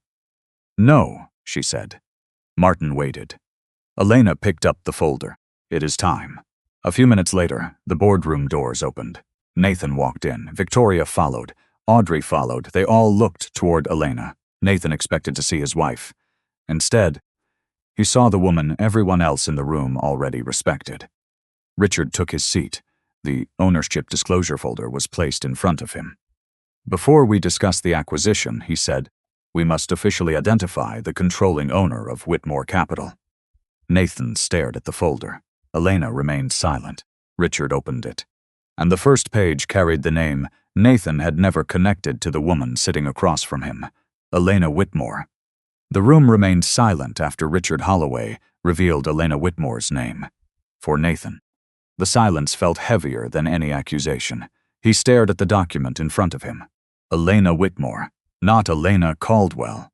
No, she said. Martin waited. Elena picked up the folder. It is time. A few minutes later, the boardroom doors opened. Nathan walked in. Victoria followed. Audrey followed. They all looked toward Elena. Nathan expected to see his wife. Instead, he saw the woman everyone else in the room already respected. Richard took his seat. The ownership disclosure folder was placed in front of him. Before we discuss the acquisition, he said, we must officially identify the controlling owner of Whitmore Capital. Nathan stared at the folder. Elena remained silent. Richard opened it. And the first page carried the name Nathan had never connected to the woman sitting across from him, Elena Whitmore. The room remained silent after Richard Holloway revealed Elena Whitmore's name. For Nathan, the silence felt heavier than any accusation. He stared at the document in front of him. Elena Whitmore, not Elena Caldwell.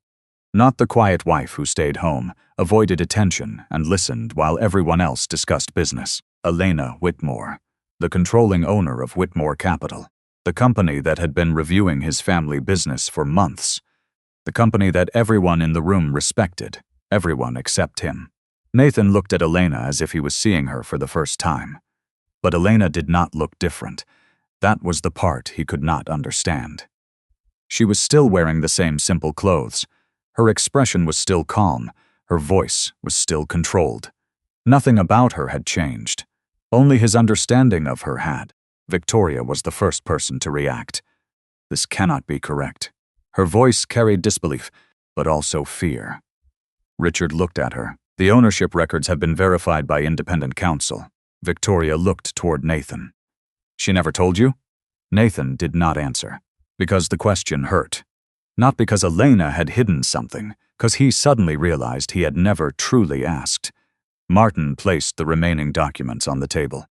Not the quiet wife who stayed home, avoided attention, and listened while everyone else discussed business. Elena Whitmore, the controlling owner of Whitmore Capital. The company that had been reviewing his family business for months. The company that everyone in the room respected, everyone except him. Nathan looked at Elena as if he was seeing her for the first time. But Elena did not look different. That was the part he could not understand. She was still wearing the same simple clothes. Her expression was still calm. Her voice was still controlled. Nothing about her had changed. Only his understanding of her had. Victoria was the first person to react. This cannot be correct. Her voice carried disbelief, but also fear. Richard looked at her. The ownership records have been verified by independent counsel. Victoria looked toward Nathan. She never told you? Nathan did not answer, because the question hurt. Not because Elena had hidden something, because he suddenly realized he had never truly asked. Martin placed the remaining documents on the table.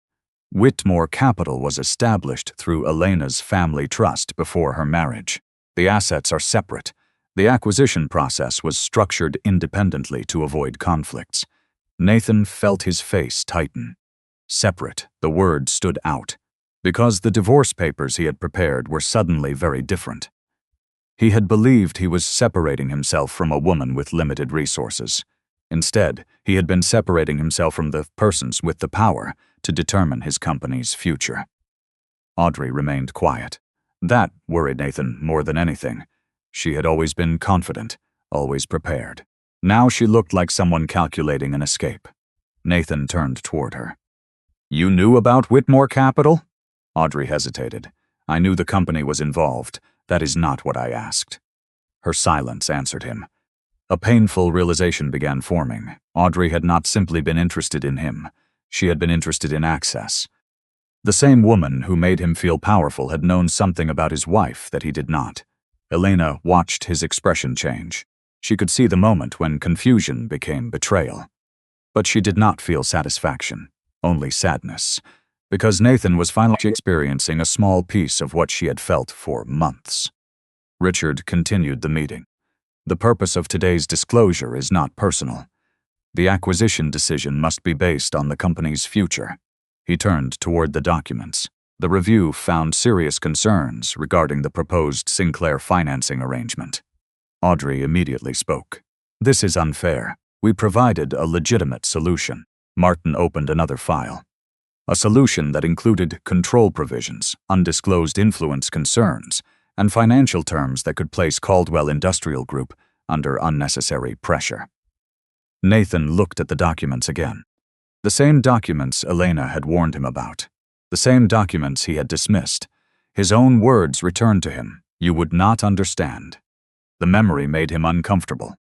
Whitmore Capital was established through Elena's family trust before her marriage. The assets are separate. The acquisition process was structured independently to avoid conflicts. Nathan felt his face tighten. Separate, the word stood out, because the divorce papers he had prepared were suddenly very different. He had believed he was separating himself from a woman with limited resources. Instead, he had been separating himself from the persons with the power to determine his company's future. Audrey remained quiet. That worried Nathan more than anything. She had always been confident, always prepared. Now she looked like someone calculating an escape. Nathan turned toward her. You knew about Whitmore Capital? Audrey hesitated. I knew the company was involved. That is not what I asked. Her silence answered him. A painful realization began forming. Audrey had not simply been interested in him. She had been interested in access. The same woman who made him feel powerful had known something about his wife that he did not. Elena watched his expression change. She could see the moment when confusion became betrayal. But she did not feel satisfaction, only sadness, because Nathan was finally experiencing a small piece of what she had felt for months. Richard continued the meeting. The purpose of today's disclosure is not personal. The acquisition decision must be based on the company's future. He turned toward the documents. The review found serious concerns regarding the proposed Sinclair financing arrangement. Audrey immediately spoke. This is unfair. We provided a legitimate solution. Martin opened another file. A solution that included control provisions, undisclosed influence concerns, and financial terms that could place Caldwell Industrial Group under unnecessary pressure. Nathan looked at the documents again. The same documents Elena had warned him about. The same documents he had dismissed. His own words returned to him. You would not understand. The memory made him uncomfortable,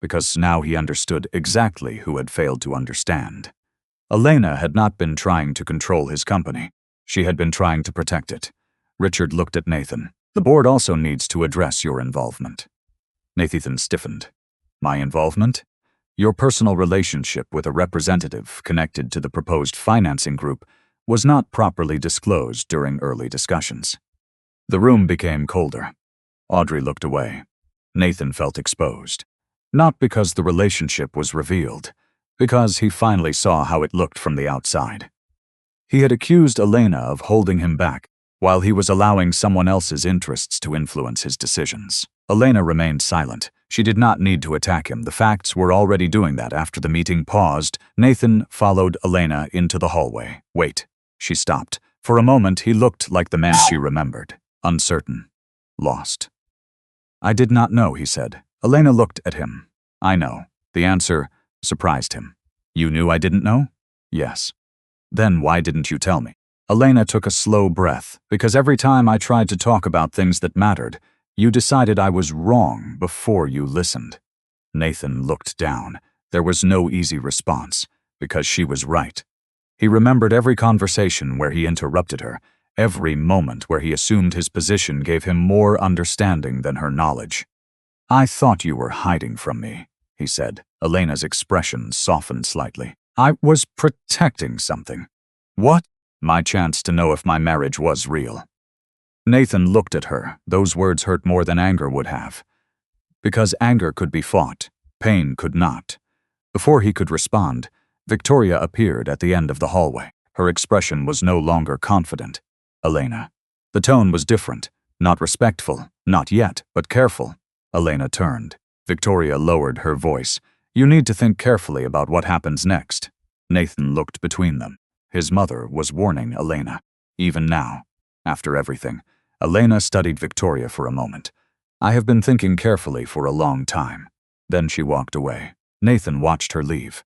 because now he understood exactly who had failed to understand. Elena had not been trying to control his company. She had been trying to protect it. Richard looked at Nathan. The board also needs to address your involvement. Nathan stiffened. My involvement? Your personal relationship with a representative connected to the proposed financing group was not properly disclosed during early discussions. The room became colder. Audrey looked away. Nathan felt exposed. Not because the relationship was revealed, because he finally saw how it looked from the outside. He had accused Elena of holding him back while he was allowing someone else's interests to influence his decisions. Elena remained silent. She did not need to attack him. The facts were already doing that. After the meeting paused, Nathan followed Elena into the hallway. Wait. She stopped. For a moment, he looked like the man she remembered. Uncertain. Lost. I did not know, he said. Elena looked at him. I know. The answer surprised him. You knew I didn't know? Yes. Then why didn't you tell me? Elena took a slow breath, because every time I tried to talk about things that mattered, you decided I was wrong before you listened. Nathan looked down. There was no easy response, because she was right. He remembered every conversation where he interrupted her. Every moment where he assumed his position gave him more understanding than her knowledge. I thought you were hiding from me, he said. Elena's expression softened slightly. I was protecting something. What? My chance to know if my marriage was real. Nathan looked at her. Those words hurt more than anger would have. Because anger could be fought, pain could not. Before he could respond, Victoria appeared at the end of the hallway. Her expression was no longer confident. Elena. The tone was different. Not respectful, not yet, but careful. Elena turned. Victoria lowered her voice. You need to think carefully about what happens next. Nathan looked between them. His mother was warning Elena. Even now, after everything, Elena studied Victoria for a moment. I have been thinking carefully for a long time. Then she walked away. Nathan watched her leave.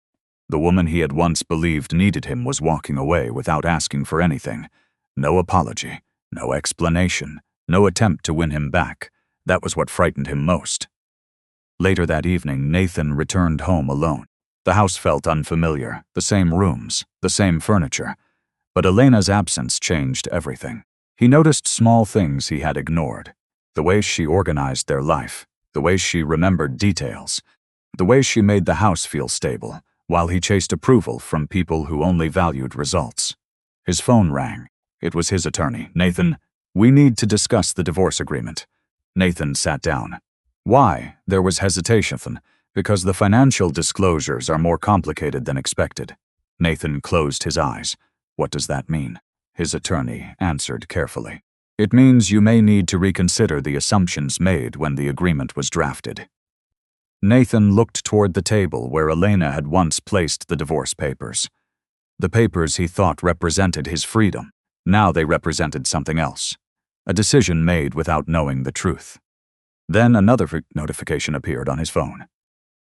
The woman he had once believed needed him was walking away without asking for anything. No apology, no explanation, no attempt to win him back. That was what frightened him most. Later that evening, Nathan returned home alone. The house felt unfamiliar, the same rooms, the same furniture. But Elena's absence changed everything. He noticed small things he had ignored. The way she organized their life, the way she remembered details, the way she made the house feel stable, while he chased approval from people who only valued results. His phone rang. It was his attorney. Nathan, we need to discuss the divorce agreement. Nathan sat down. Why? There was hesitation. Because the financial disclosures are more complicated than expected. Nathan closed his eyes. What does that mean? His attorney answered carefully. It means you may need to reconsider the assumptions made when the agreement was drafted. Nathan looked toward the table where Elena had once placed the divorce papers. The papers he thought represented his freedom. Now they represented something else. A decision made without knowing the truth. Then another notification appeared on his phone.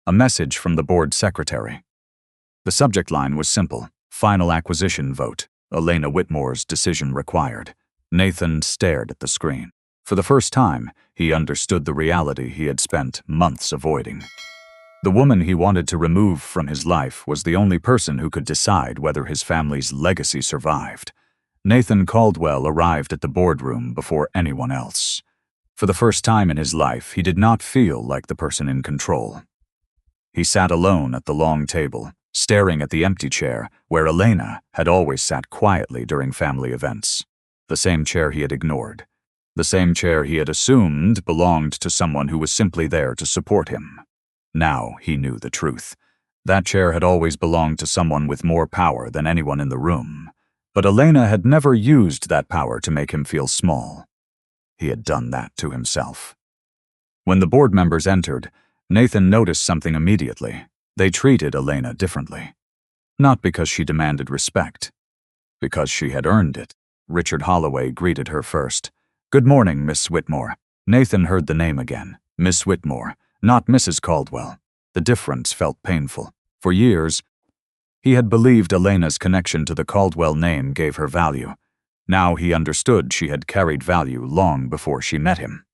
A message from the board secretary. The subject line was simple. Final acquisition vote. Elena Whitmore's decision required. Nathan stared at the screen. For the first time, he understood the reality he had spent months avoiding. The woman he wanted to remove from his life was the only person who could decide whether his family's legacy survived. Nathan Caldwell arrived at the boardroom before anyone else. For the first time in his life, he did not feel like the person in control. He sat alone at the long table, staring at the empty chair where Elena had always sat quietly during family events. The same chair he had ignored. The same chair he had assumed belonged to someone who was simply there to support him. Now he knew the truth. That chair had always belonged to someone with more power than anyone in the room. But Elena had never used that power to make him feel small. He had done that to himself. When the board members entered, Nathan noticed something immediately. They treated Elena differently. Not because she demanded respect. Because she had earned it. Richard Holloway greeted her first. Good morning, Miss Whitmore. Nathan heard the name again. Miss Whitmore, not Mrs. Caldwell. The difference felt painful. For years, he had believed Elena's connection to the Caldwell name gave her value. Now he understood she had carried value long before she met him.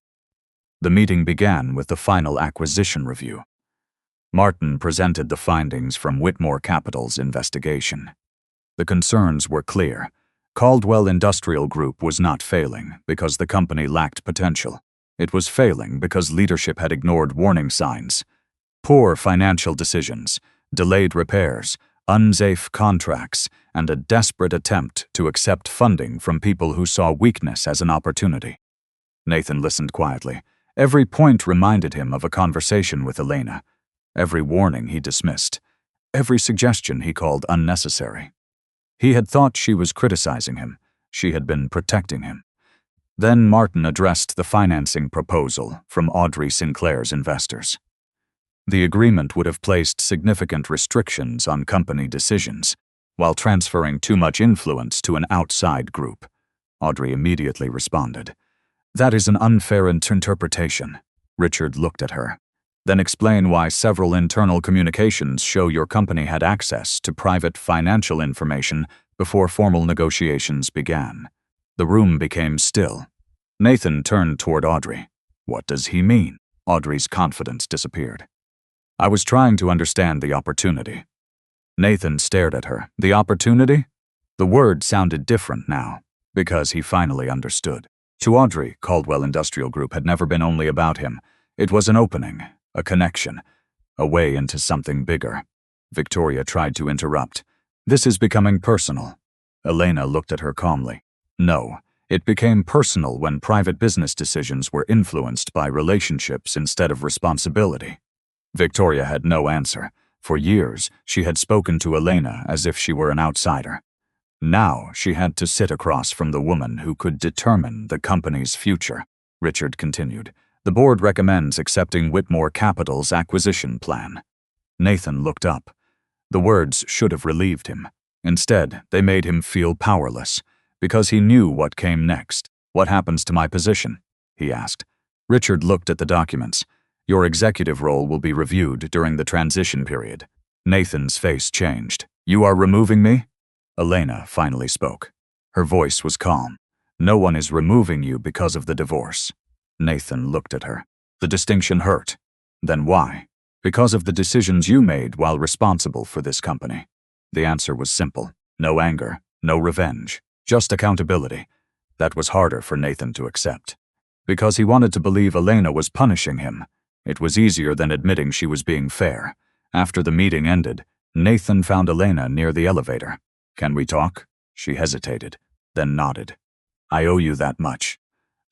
The meeting began with the final acquisition review. Martin presented the findings from Whitmore Capital's investigation. The concerns were clear. Caldwell Industrial Group was not failing because the company lacked potential. It was failing because leadership had ignored warning signs. Poor financial decisions, delayed repairs, unsafe contracts, and a desperate attempt to accept funding from people who saw weakness as an opportunity. Nathan listened quietly. Every point reminded him of a conversation with Elena. Every warning he dismissed. Every suggestion he called unnecessary. He had thought she was criticizing him. She had been protecting him. Then Martin addressed the financing proposal from Audrey Sinclair's investors. The agreement would have placed significant restrictions on company decisions, while transferring too much influence to an outside group. Audrey immediately responded. That is an unfair interpretation. Richard looked at her. Then explain why several internal communications show your company had access to private financial information before formal negotiations began. The room became still. Nathan turned toward Audrey. What does he mean? Audrey's confidence disappeared. I was trying to understand the opportunity. Nathan stared at her. The opportunity? The word sounded different now, because he finally understood. To Audrey, Caldwell Industrial Group had never been only about him. It was an opening, a connection, a way into something bigger. Victoria tried to interrupt. This is becoming personal. Elena looked at her calmly. No, it became personal when private business decisions were influenced by relationships instead of responsibility. Victoria had no answer. For years, she had spoken to Elena as if she were an outsider. Now she had to sit across from the woman who could determine the company's future. Richard continued. The board recommends accepting Whitmore Capital's acquisition plan. Nathan looked up. The words should have relieved him. Instead, they made him feel powerless, because he knew what came next. What happens to my position? He asked. Richard looked at the documents. Your executive role will be reviewed during the transition period. Nathan's face changed. You are removing me? Elena finally spoke. Her voice was calm. No one is removing you because of the divorce. Nathan looked at her. The distinction hurt. Then why? Because of the decisions you made while responsible for this company. The answer was simple. No anger, no revenge, just accountability. That was harder for Nathan to accept. Because he wanted to believe Elena was punishing him. It was easier than admitting she was being fair. After the meeting ended, Nathan found Elena near the elevator. Can we talk? She hesitated, then nodded. I owe you that much.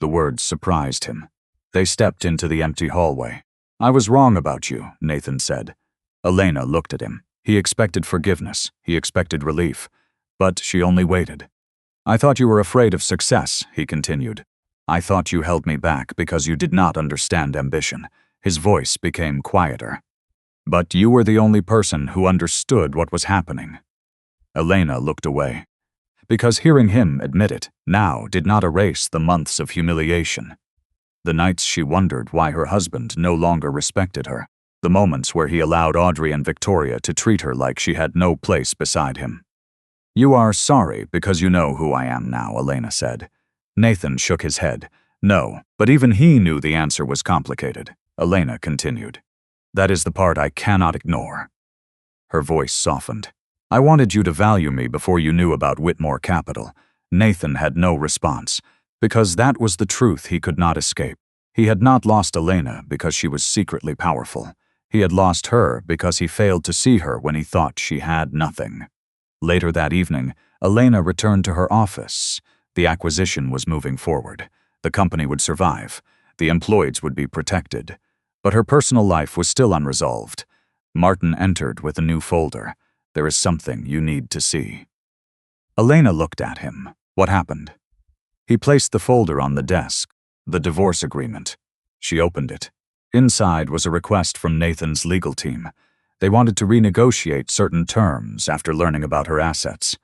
The words surprised him. They stepped into the empty hallway. I was wrong about you, Nathan said. Elena looked at him. He expected forgiveness. He expected relief. But she only waited. I thought you were afraid of success, he continued. I thought you held me back because you did not understand ambition. His voice became quieter. But you were the only person who understood what was happening. Elena looked away. Because hearing him admit it now did not erase the months of humiliation. The nights she wondered why her husband no longer respected her. The moments where he allowed Audrey and Victoria to treat her like she had no place beside him. You are sorry because you know who I am now, Elena said. Nathan shook his head. No, but even he knew the answer was complicated. Elena continued. That is the part I cannot ignore. Her voice softened. I wanted you to value me before you knew about Whitmore Capital. Nathan had no response, because that was the truth he could not escape. He had not lost Elena because she was secretly powerful. He had lost her because he failed to see her when he thought she had nothing. Later that evening, Elena returned to her office. The acquisition was moving forward. The company would survive. The employees would be protected. But her personal life was still unresolved. Martin entered with a new folder. There is something you need to see. Elena looked at him. What happened? He placed the folder on the desk. The divorce agreement. She opened it. Inside was a request from Nathan's legal team. They wanted to renegotiate certain terms after learning about her assets.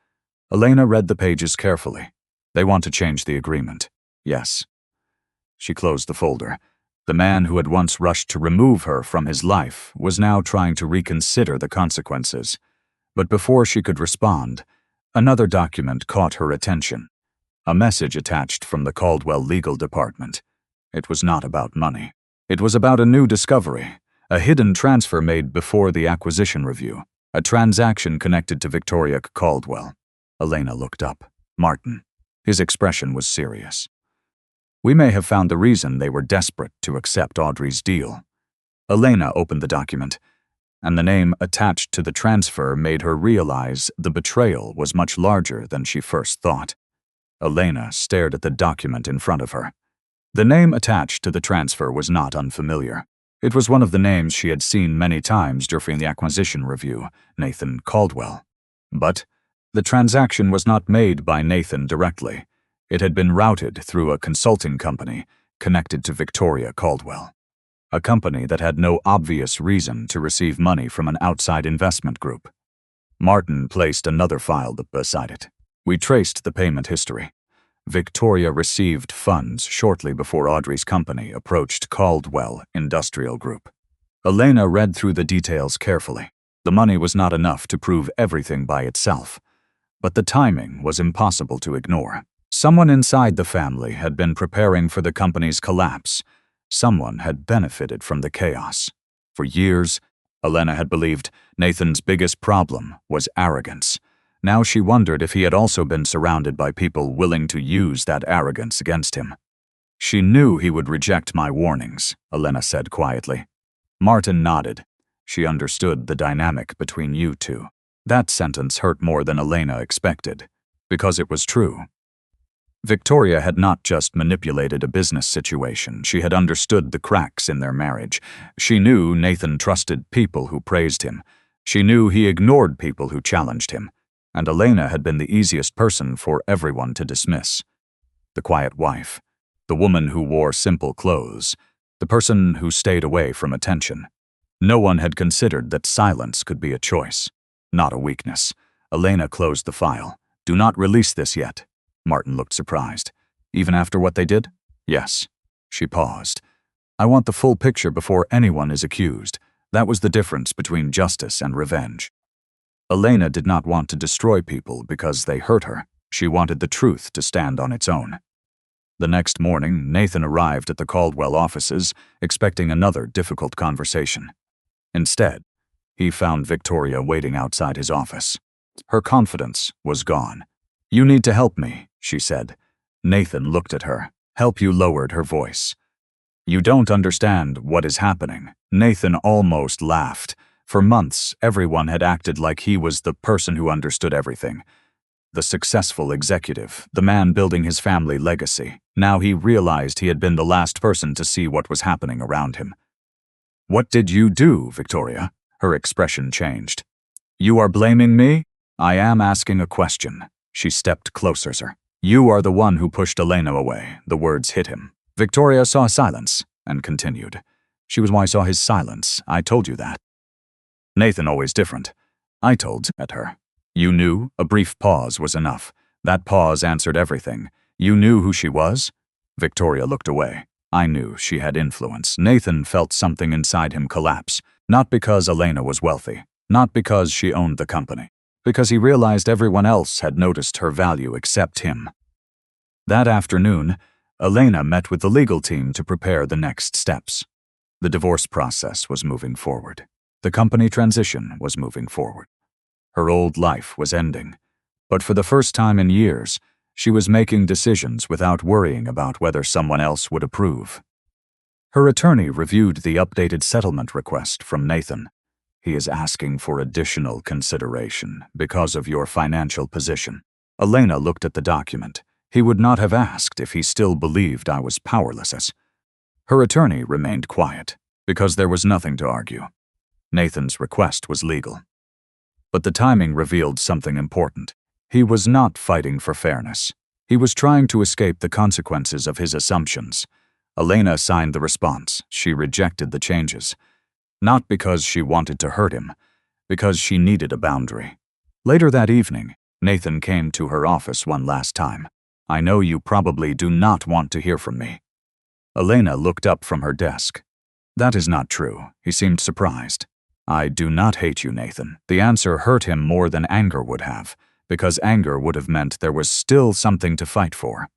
Elena read the pages carefully. They want to change the agreement. Yes. She closed the folder. The man who had once rushed to remove her from his life was now trying to reconsider the consequences. But before she could respond, another document caught her attention. A message attached from the Caldwell legal department. It was not about money. It was about a new discovery, a hidden transfer made before the acquisition review, a transaction connected to Victoria Caldwell. Elena looked up. Martin. His expression was serious. We may have found the reason they were desperate to accept Audrey's deal. Elena opened the document, and the name attached to the transfer made her realize the betrayal was much larger than she first thought. Elena stared at the document in front of her. The name attached to the transfer was not unfamiliar. It was one of the names she had seen many times during the acquisition review, Nathan Caldwell. But the transaction was not made by Nathan directly. It had been routed through a consulting company connected to Victoria Caldwell, a company that had no obvious reason to receive money from an outside investment group. Martin placed another file beside it. We traced the payment history. Victoria received funds shortly before Audrey's company approached Caldwell Industrial Group. Elena read through the details carefully. The money was not enough to prove everything by itself, but the timing was impossible to ignore. Someone inside the family had been preparing for the company's collapse. Someone had benefited from the chaos. For years, Elena had believed Nathan's biggest problem was arrogance. Now she wondered if he had also been surrounded by people willing to use that arrogance against him. She knew he would reject my warnings, Elena said quietly. Martin nodded. She understood the dynamic between you two. That sentence hurt more than Elena expected, because it was true. Victoria had not just manipulated a business situation, she had understood the cracks in their marriage. She knew Nathan trusted people who praised him. She knew he ignored people who challenged him. and Elena had been the easiest person for everyone to dismiss. The quiet wife, the woman who wore simple clothes, the person who stayed away from attention. No one had considered that silence could be a choice, not a weakness. Elena closed the file. "Do not release this yet." Martin looked surprised. "Even after what they did?" "Yes." She paused. "I want the full picture before anyone is accused." That was the difference between justice and revenge. Elena did not want to destroy people because they hurt her. She wanted the truth to stand on its own. The next morning, Nathan arrived at the Caldwell offices, expecting another difficult conversation. Instead, he found Victoria waiting outside his office. Her confidence was gone. "You need to help me," she said. Nathan looked at her. "Help you" lowered her voice. "You don't understand what is happening." Nathan almost laughed. For months, everyone had acted like he was the person who understood everything. The successful executive, the man building his family legacy. Now he realized he had been the last person to see what was happening around him. "What did you do, Victoria?" Her expression changed. "You are blaming me?" "I am asking a question." She stepped closer, sir. "You are the one who pushed Elena away." The words hit him. Victoria saw silence and continued. "She was why I saw his silence. I told you that." Nathan always different. "I told" at her. "You knew?" A brief pause was enough. That pause answered everything. "You knew who she was?" Victoria looked away. "I knew she had influence." Nathan felt something inside him collapse. Not because Elena was wealthy. Not because she owned the company. Because he realized everyone else had noticed her value except him. That afternoon, Elena met with the legal team to prepare the next steps. The divorce process was moving forward. The company transition was moving forward. Her old life was ending. But for the first time in years, she was making decisions without worrying about whether someone else would approve. Her attorney reviewed the updated settlement request from Nathan. "He is asking for additional consideration because of your financial position." Elena looked at the document. He would not have asked if he still believed I was powerless. Her attorney remained quiet, because there was nothing to argue. Nathan's request was legal. But the timing revealed something important. He was not fighting for fairness. He was trying to escape the consequences of his assumptions. Elena signed the response. She rejected the changes. Not because she wanted to hurt him, because she needed a boundary. Later that evening, Nathan came to her office one last time. "I know you probably do not want to hear from me." Elena looked up from her desk. "That is not true." He seemed surprised. "I do not hate you, Nathan." The answer hurt him more than anger would have, because anger would have meant there was still something to fight for.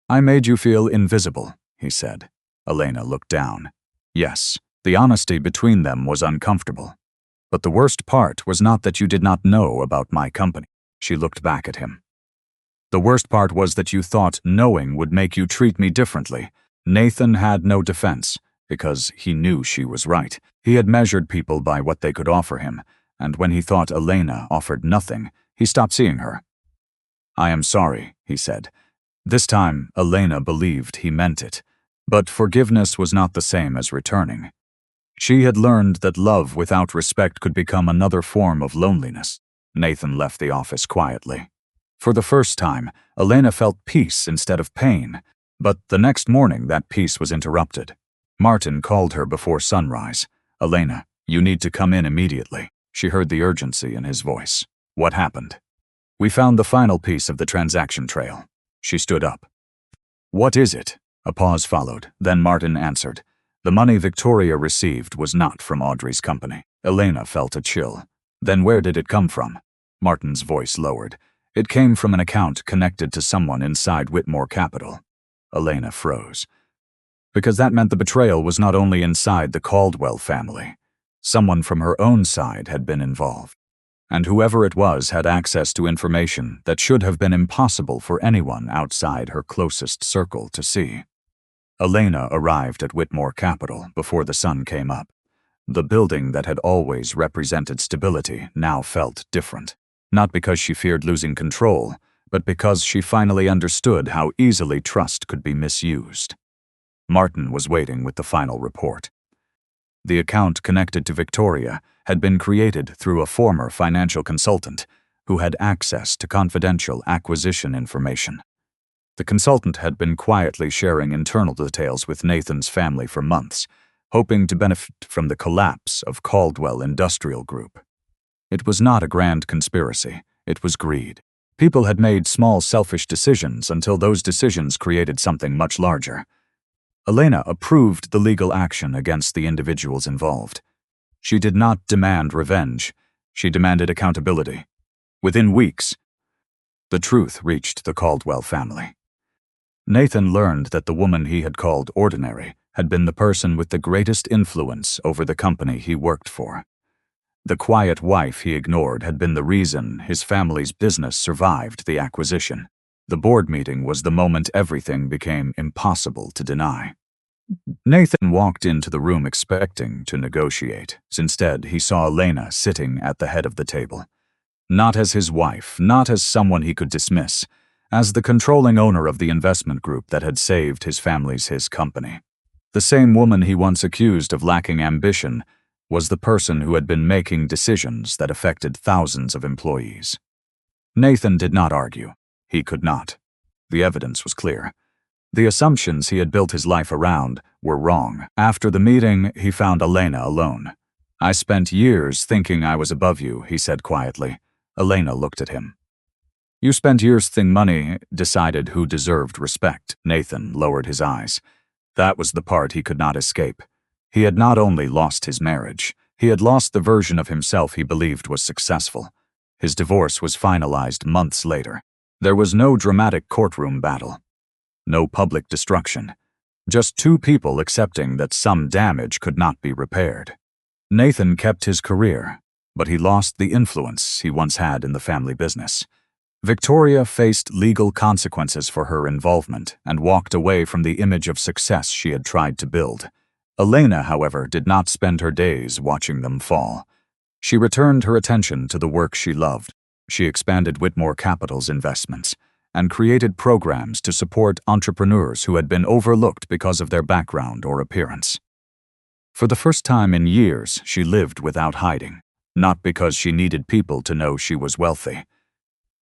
"I made you feel invisible," he said. Elena looked down. Yes, the honesty between them was uncomfortable. "But the worst part was not that you did not know about my company." She looked back at him. "The worst part was that you thought knowing would make you treat me differently." Nathan had no defense, because he knew she was right. He had measured people by what they could offer him, and when he thought Elena offered nothing, he stopped seeing her. "I am sorry," he said. This time, Elena believed he meant it. But forgiveness was not the same as returning. She had learned that love without respect could become another form of loneliness. Nathan left the office quietly. For the first time, Elena felt peace instead of pain. But the next morning, that peace was interrupted. Martin called her before sunrise. "Elena, you need to come in immediately." She heard the urgency in his voice. "What happened?" "We found the final piece of the transaction trail." She stood up. "What is it?" A pause followed. Then Martin answered. "The money Victoria received was not from Audrey's company." Elena felt a chill. "Then where did it come from?" Martin's voice lowered. "It came from an account connected to someone inside Whitmore Capital." Elena froze. Because that meant the betrayal was not only inside the Caldwell family. Someone from her own side had been involved. And whoever it was had access to information that should have been impossible for anyone outside her closest circle to see. Elena arrived at Whitmore Capital before the sun came up. The building that had always represented stability now felt different. Not because she feared losing control, but because she finally understood how easily trust could be misused. Martin was waiting with the final report. The account connected to Victoria had been created through a former financial consultant who had access to confidential acquisition information. The consultant had been quietly sharing internal details with Nathan's family for months, hoping to benefit from the collapse of Caldwell Industrial Group. It was not a grand conspiracy, it was greed. People had made small selfish decisions until those decisions created something much larger. Elena approved the legal action against the individuals involved. She did not demand revenge, she demanded accountability. Within weeks, the truth reached the Caldwell family. Nathan learned that the woman he had called ordinary had been the person with the greatest influence over the company he worked for. The quiet wife he ignored had been the reason his family's business survived the acquisition. The board meeting was the moment everything became impossible to deny. Nathan walked into the room expecting to negotiate. Instead, he saw Elena sitting at the head of the table. Not as his wife, not as someone he could dismiss, as the controlling owner of the investment group that had saved his company. The same woman he once accused of lacking ambition was the person who had been making decisions that affected thousands of employees. Nathan did not argue. He could not. The evidence was clear. The assumptions he had built his life around were wrong. After the meeting, he found Elena alone. "I spent years thinking I was above you," he said quietly. Elena looked at him. "You spent years thinking money decided who deserved respect." Nathan lowered his eyes. That was the part he could not escape. He had not only lost his marriage, he had lost the version of himself he believed was successful. His divorce was finalized months later. There was no dramatic courtroom battle. No public destruction. Just two people accepting that some damage could not be repaired. Nathan kept his career, but he lost the influence he once had in the family business. Victoria faced legal consequences for her involvement and walked away from the image of success she had tried to build. Elena, however, did not spend her days watching them fall. She returned her attention to the work she loved. She expanded Whitmore Capital's investments and created programs to support entrepreneurs who had been overlooked because of their background or appearance. For the first time in years, she lived without hiding, not because she needed people to know she was wealthy,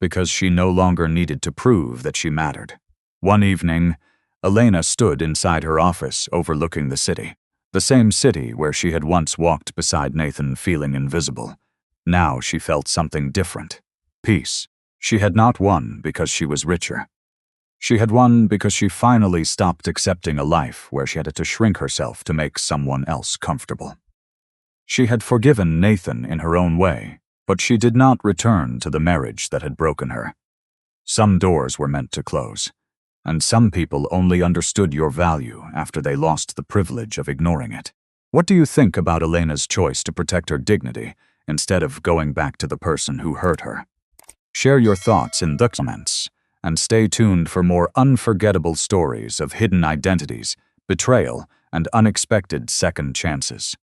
because she no longer needed to prove that she mattered. One evening, Elena stood inside her office overlooking the city. The same city where she had once walked beside Nathan feeling invisible. Now she felt something different. Peace. She had not won because she was richer. She had won because she finally stopped accepting a life where she had to shrink herself to make someone else comfortable. She had forgiven Nathan in her own way, but she did not return to the marriage that had broken her. Some doors were meant to close, and some people only understood your value after they lost the privilege of ignoring it. What do you think about Elena's choice to protect her dignity instead of going back to the person who hurt her? Share your thoughts in the comments, and stay tuned for more unforgettable stories of hidden identities, betrayal, and unexpected second chances.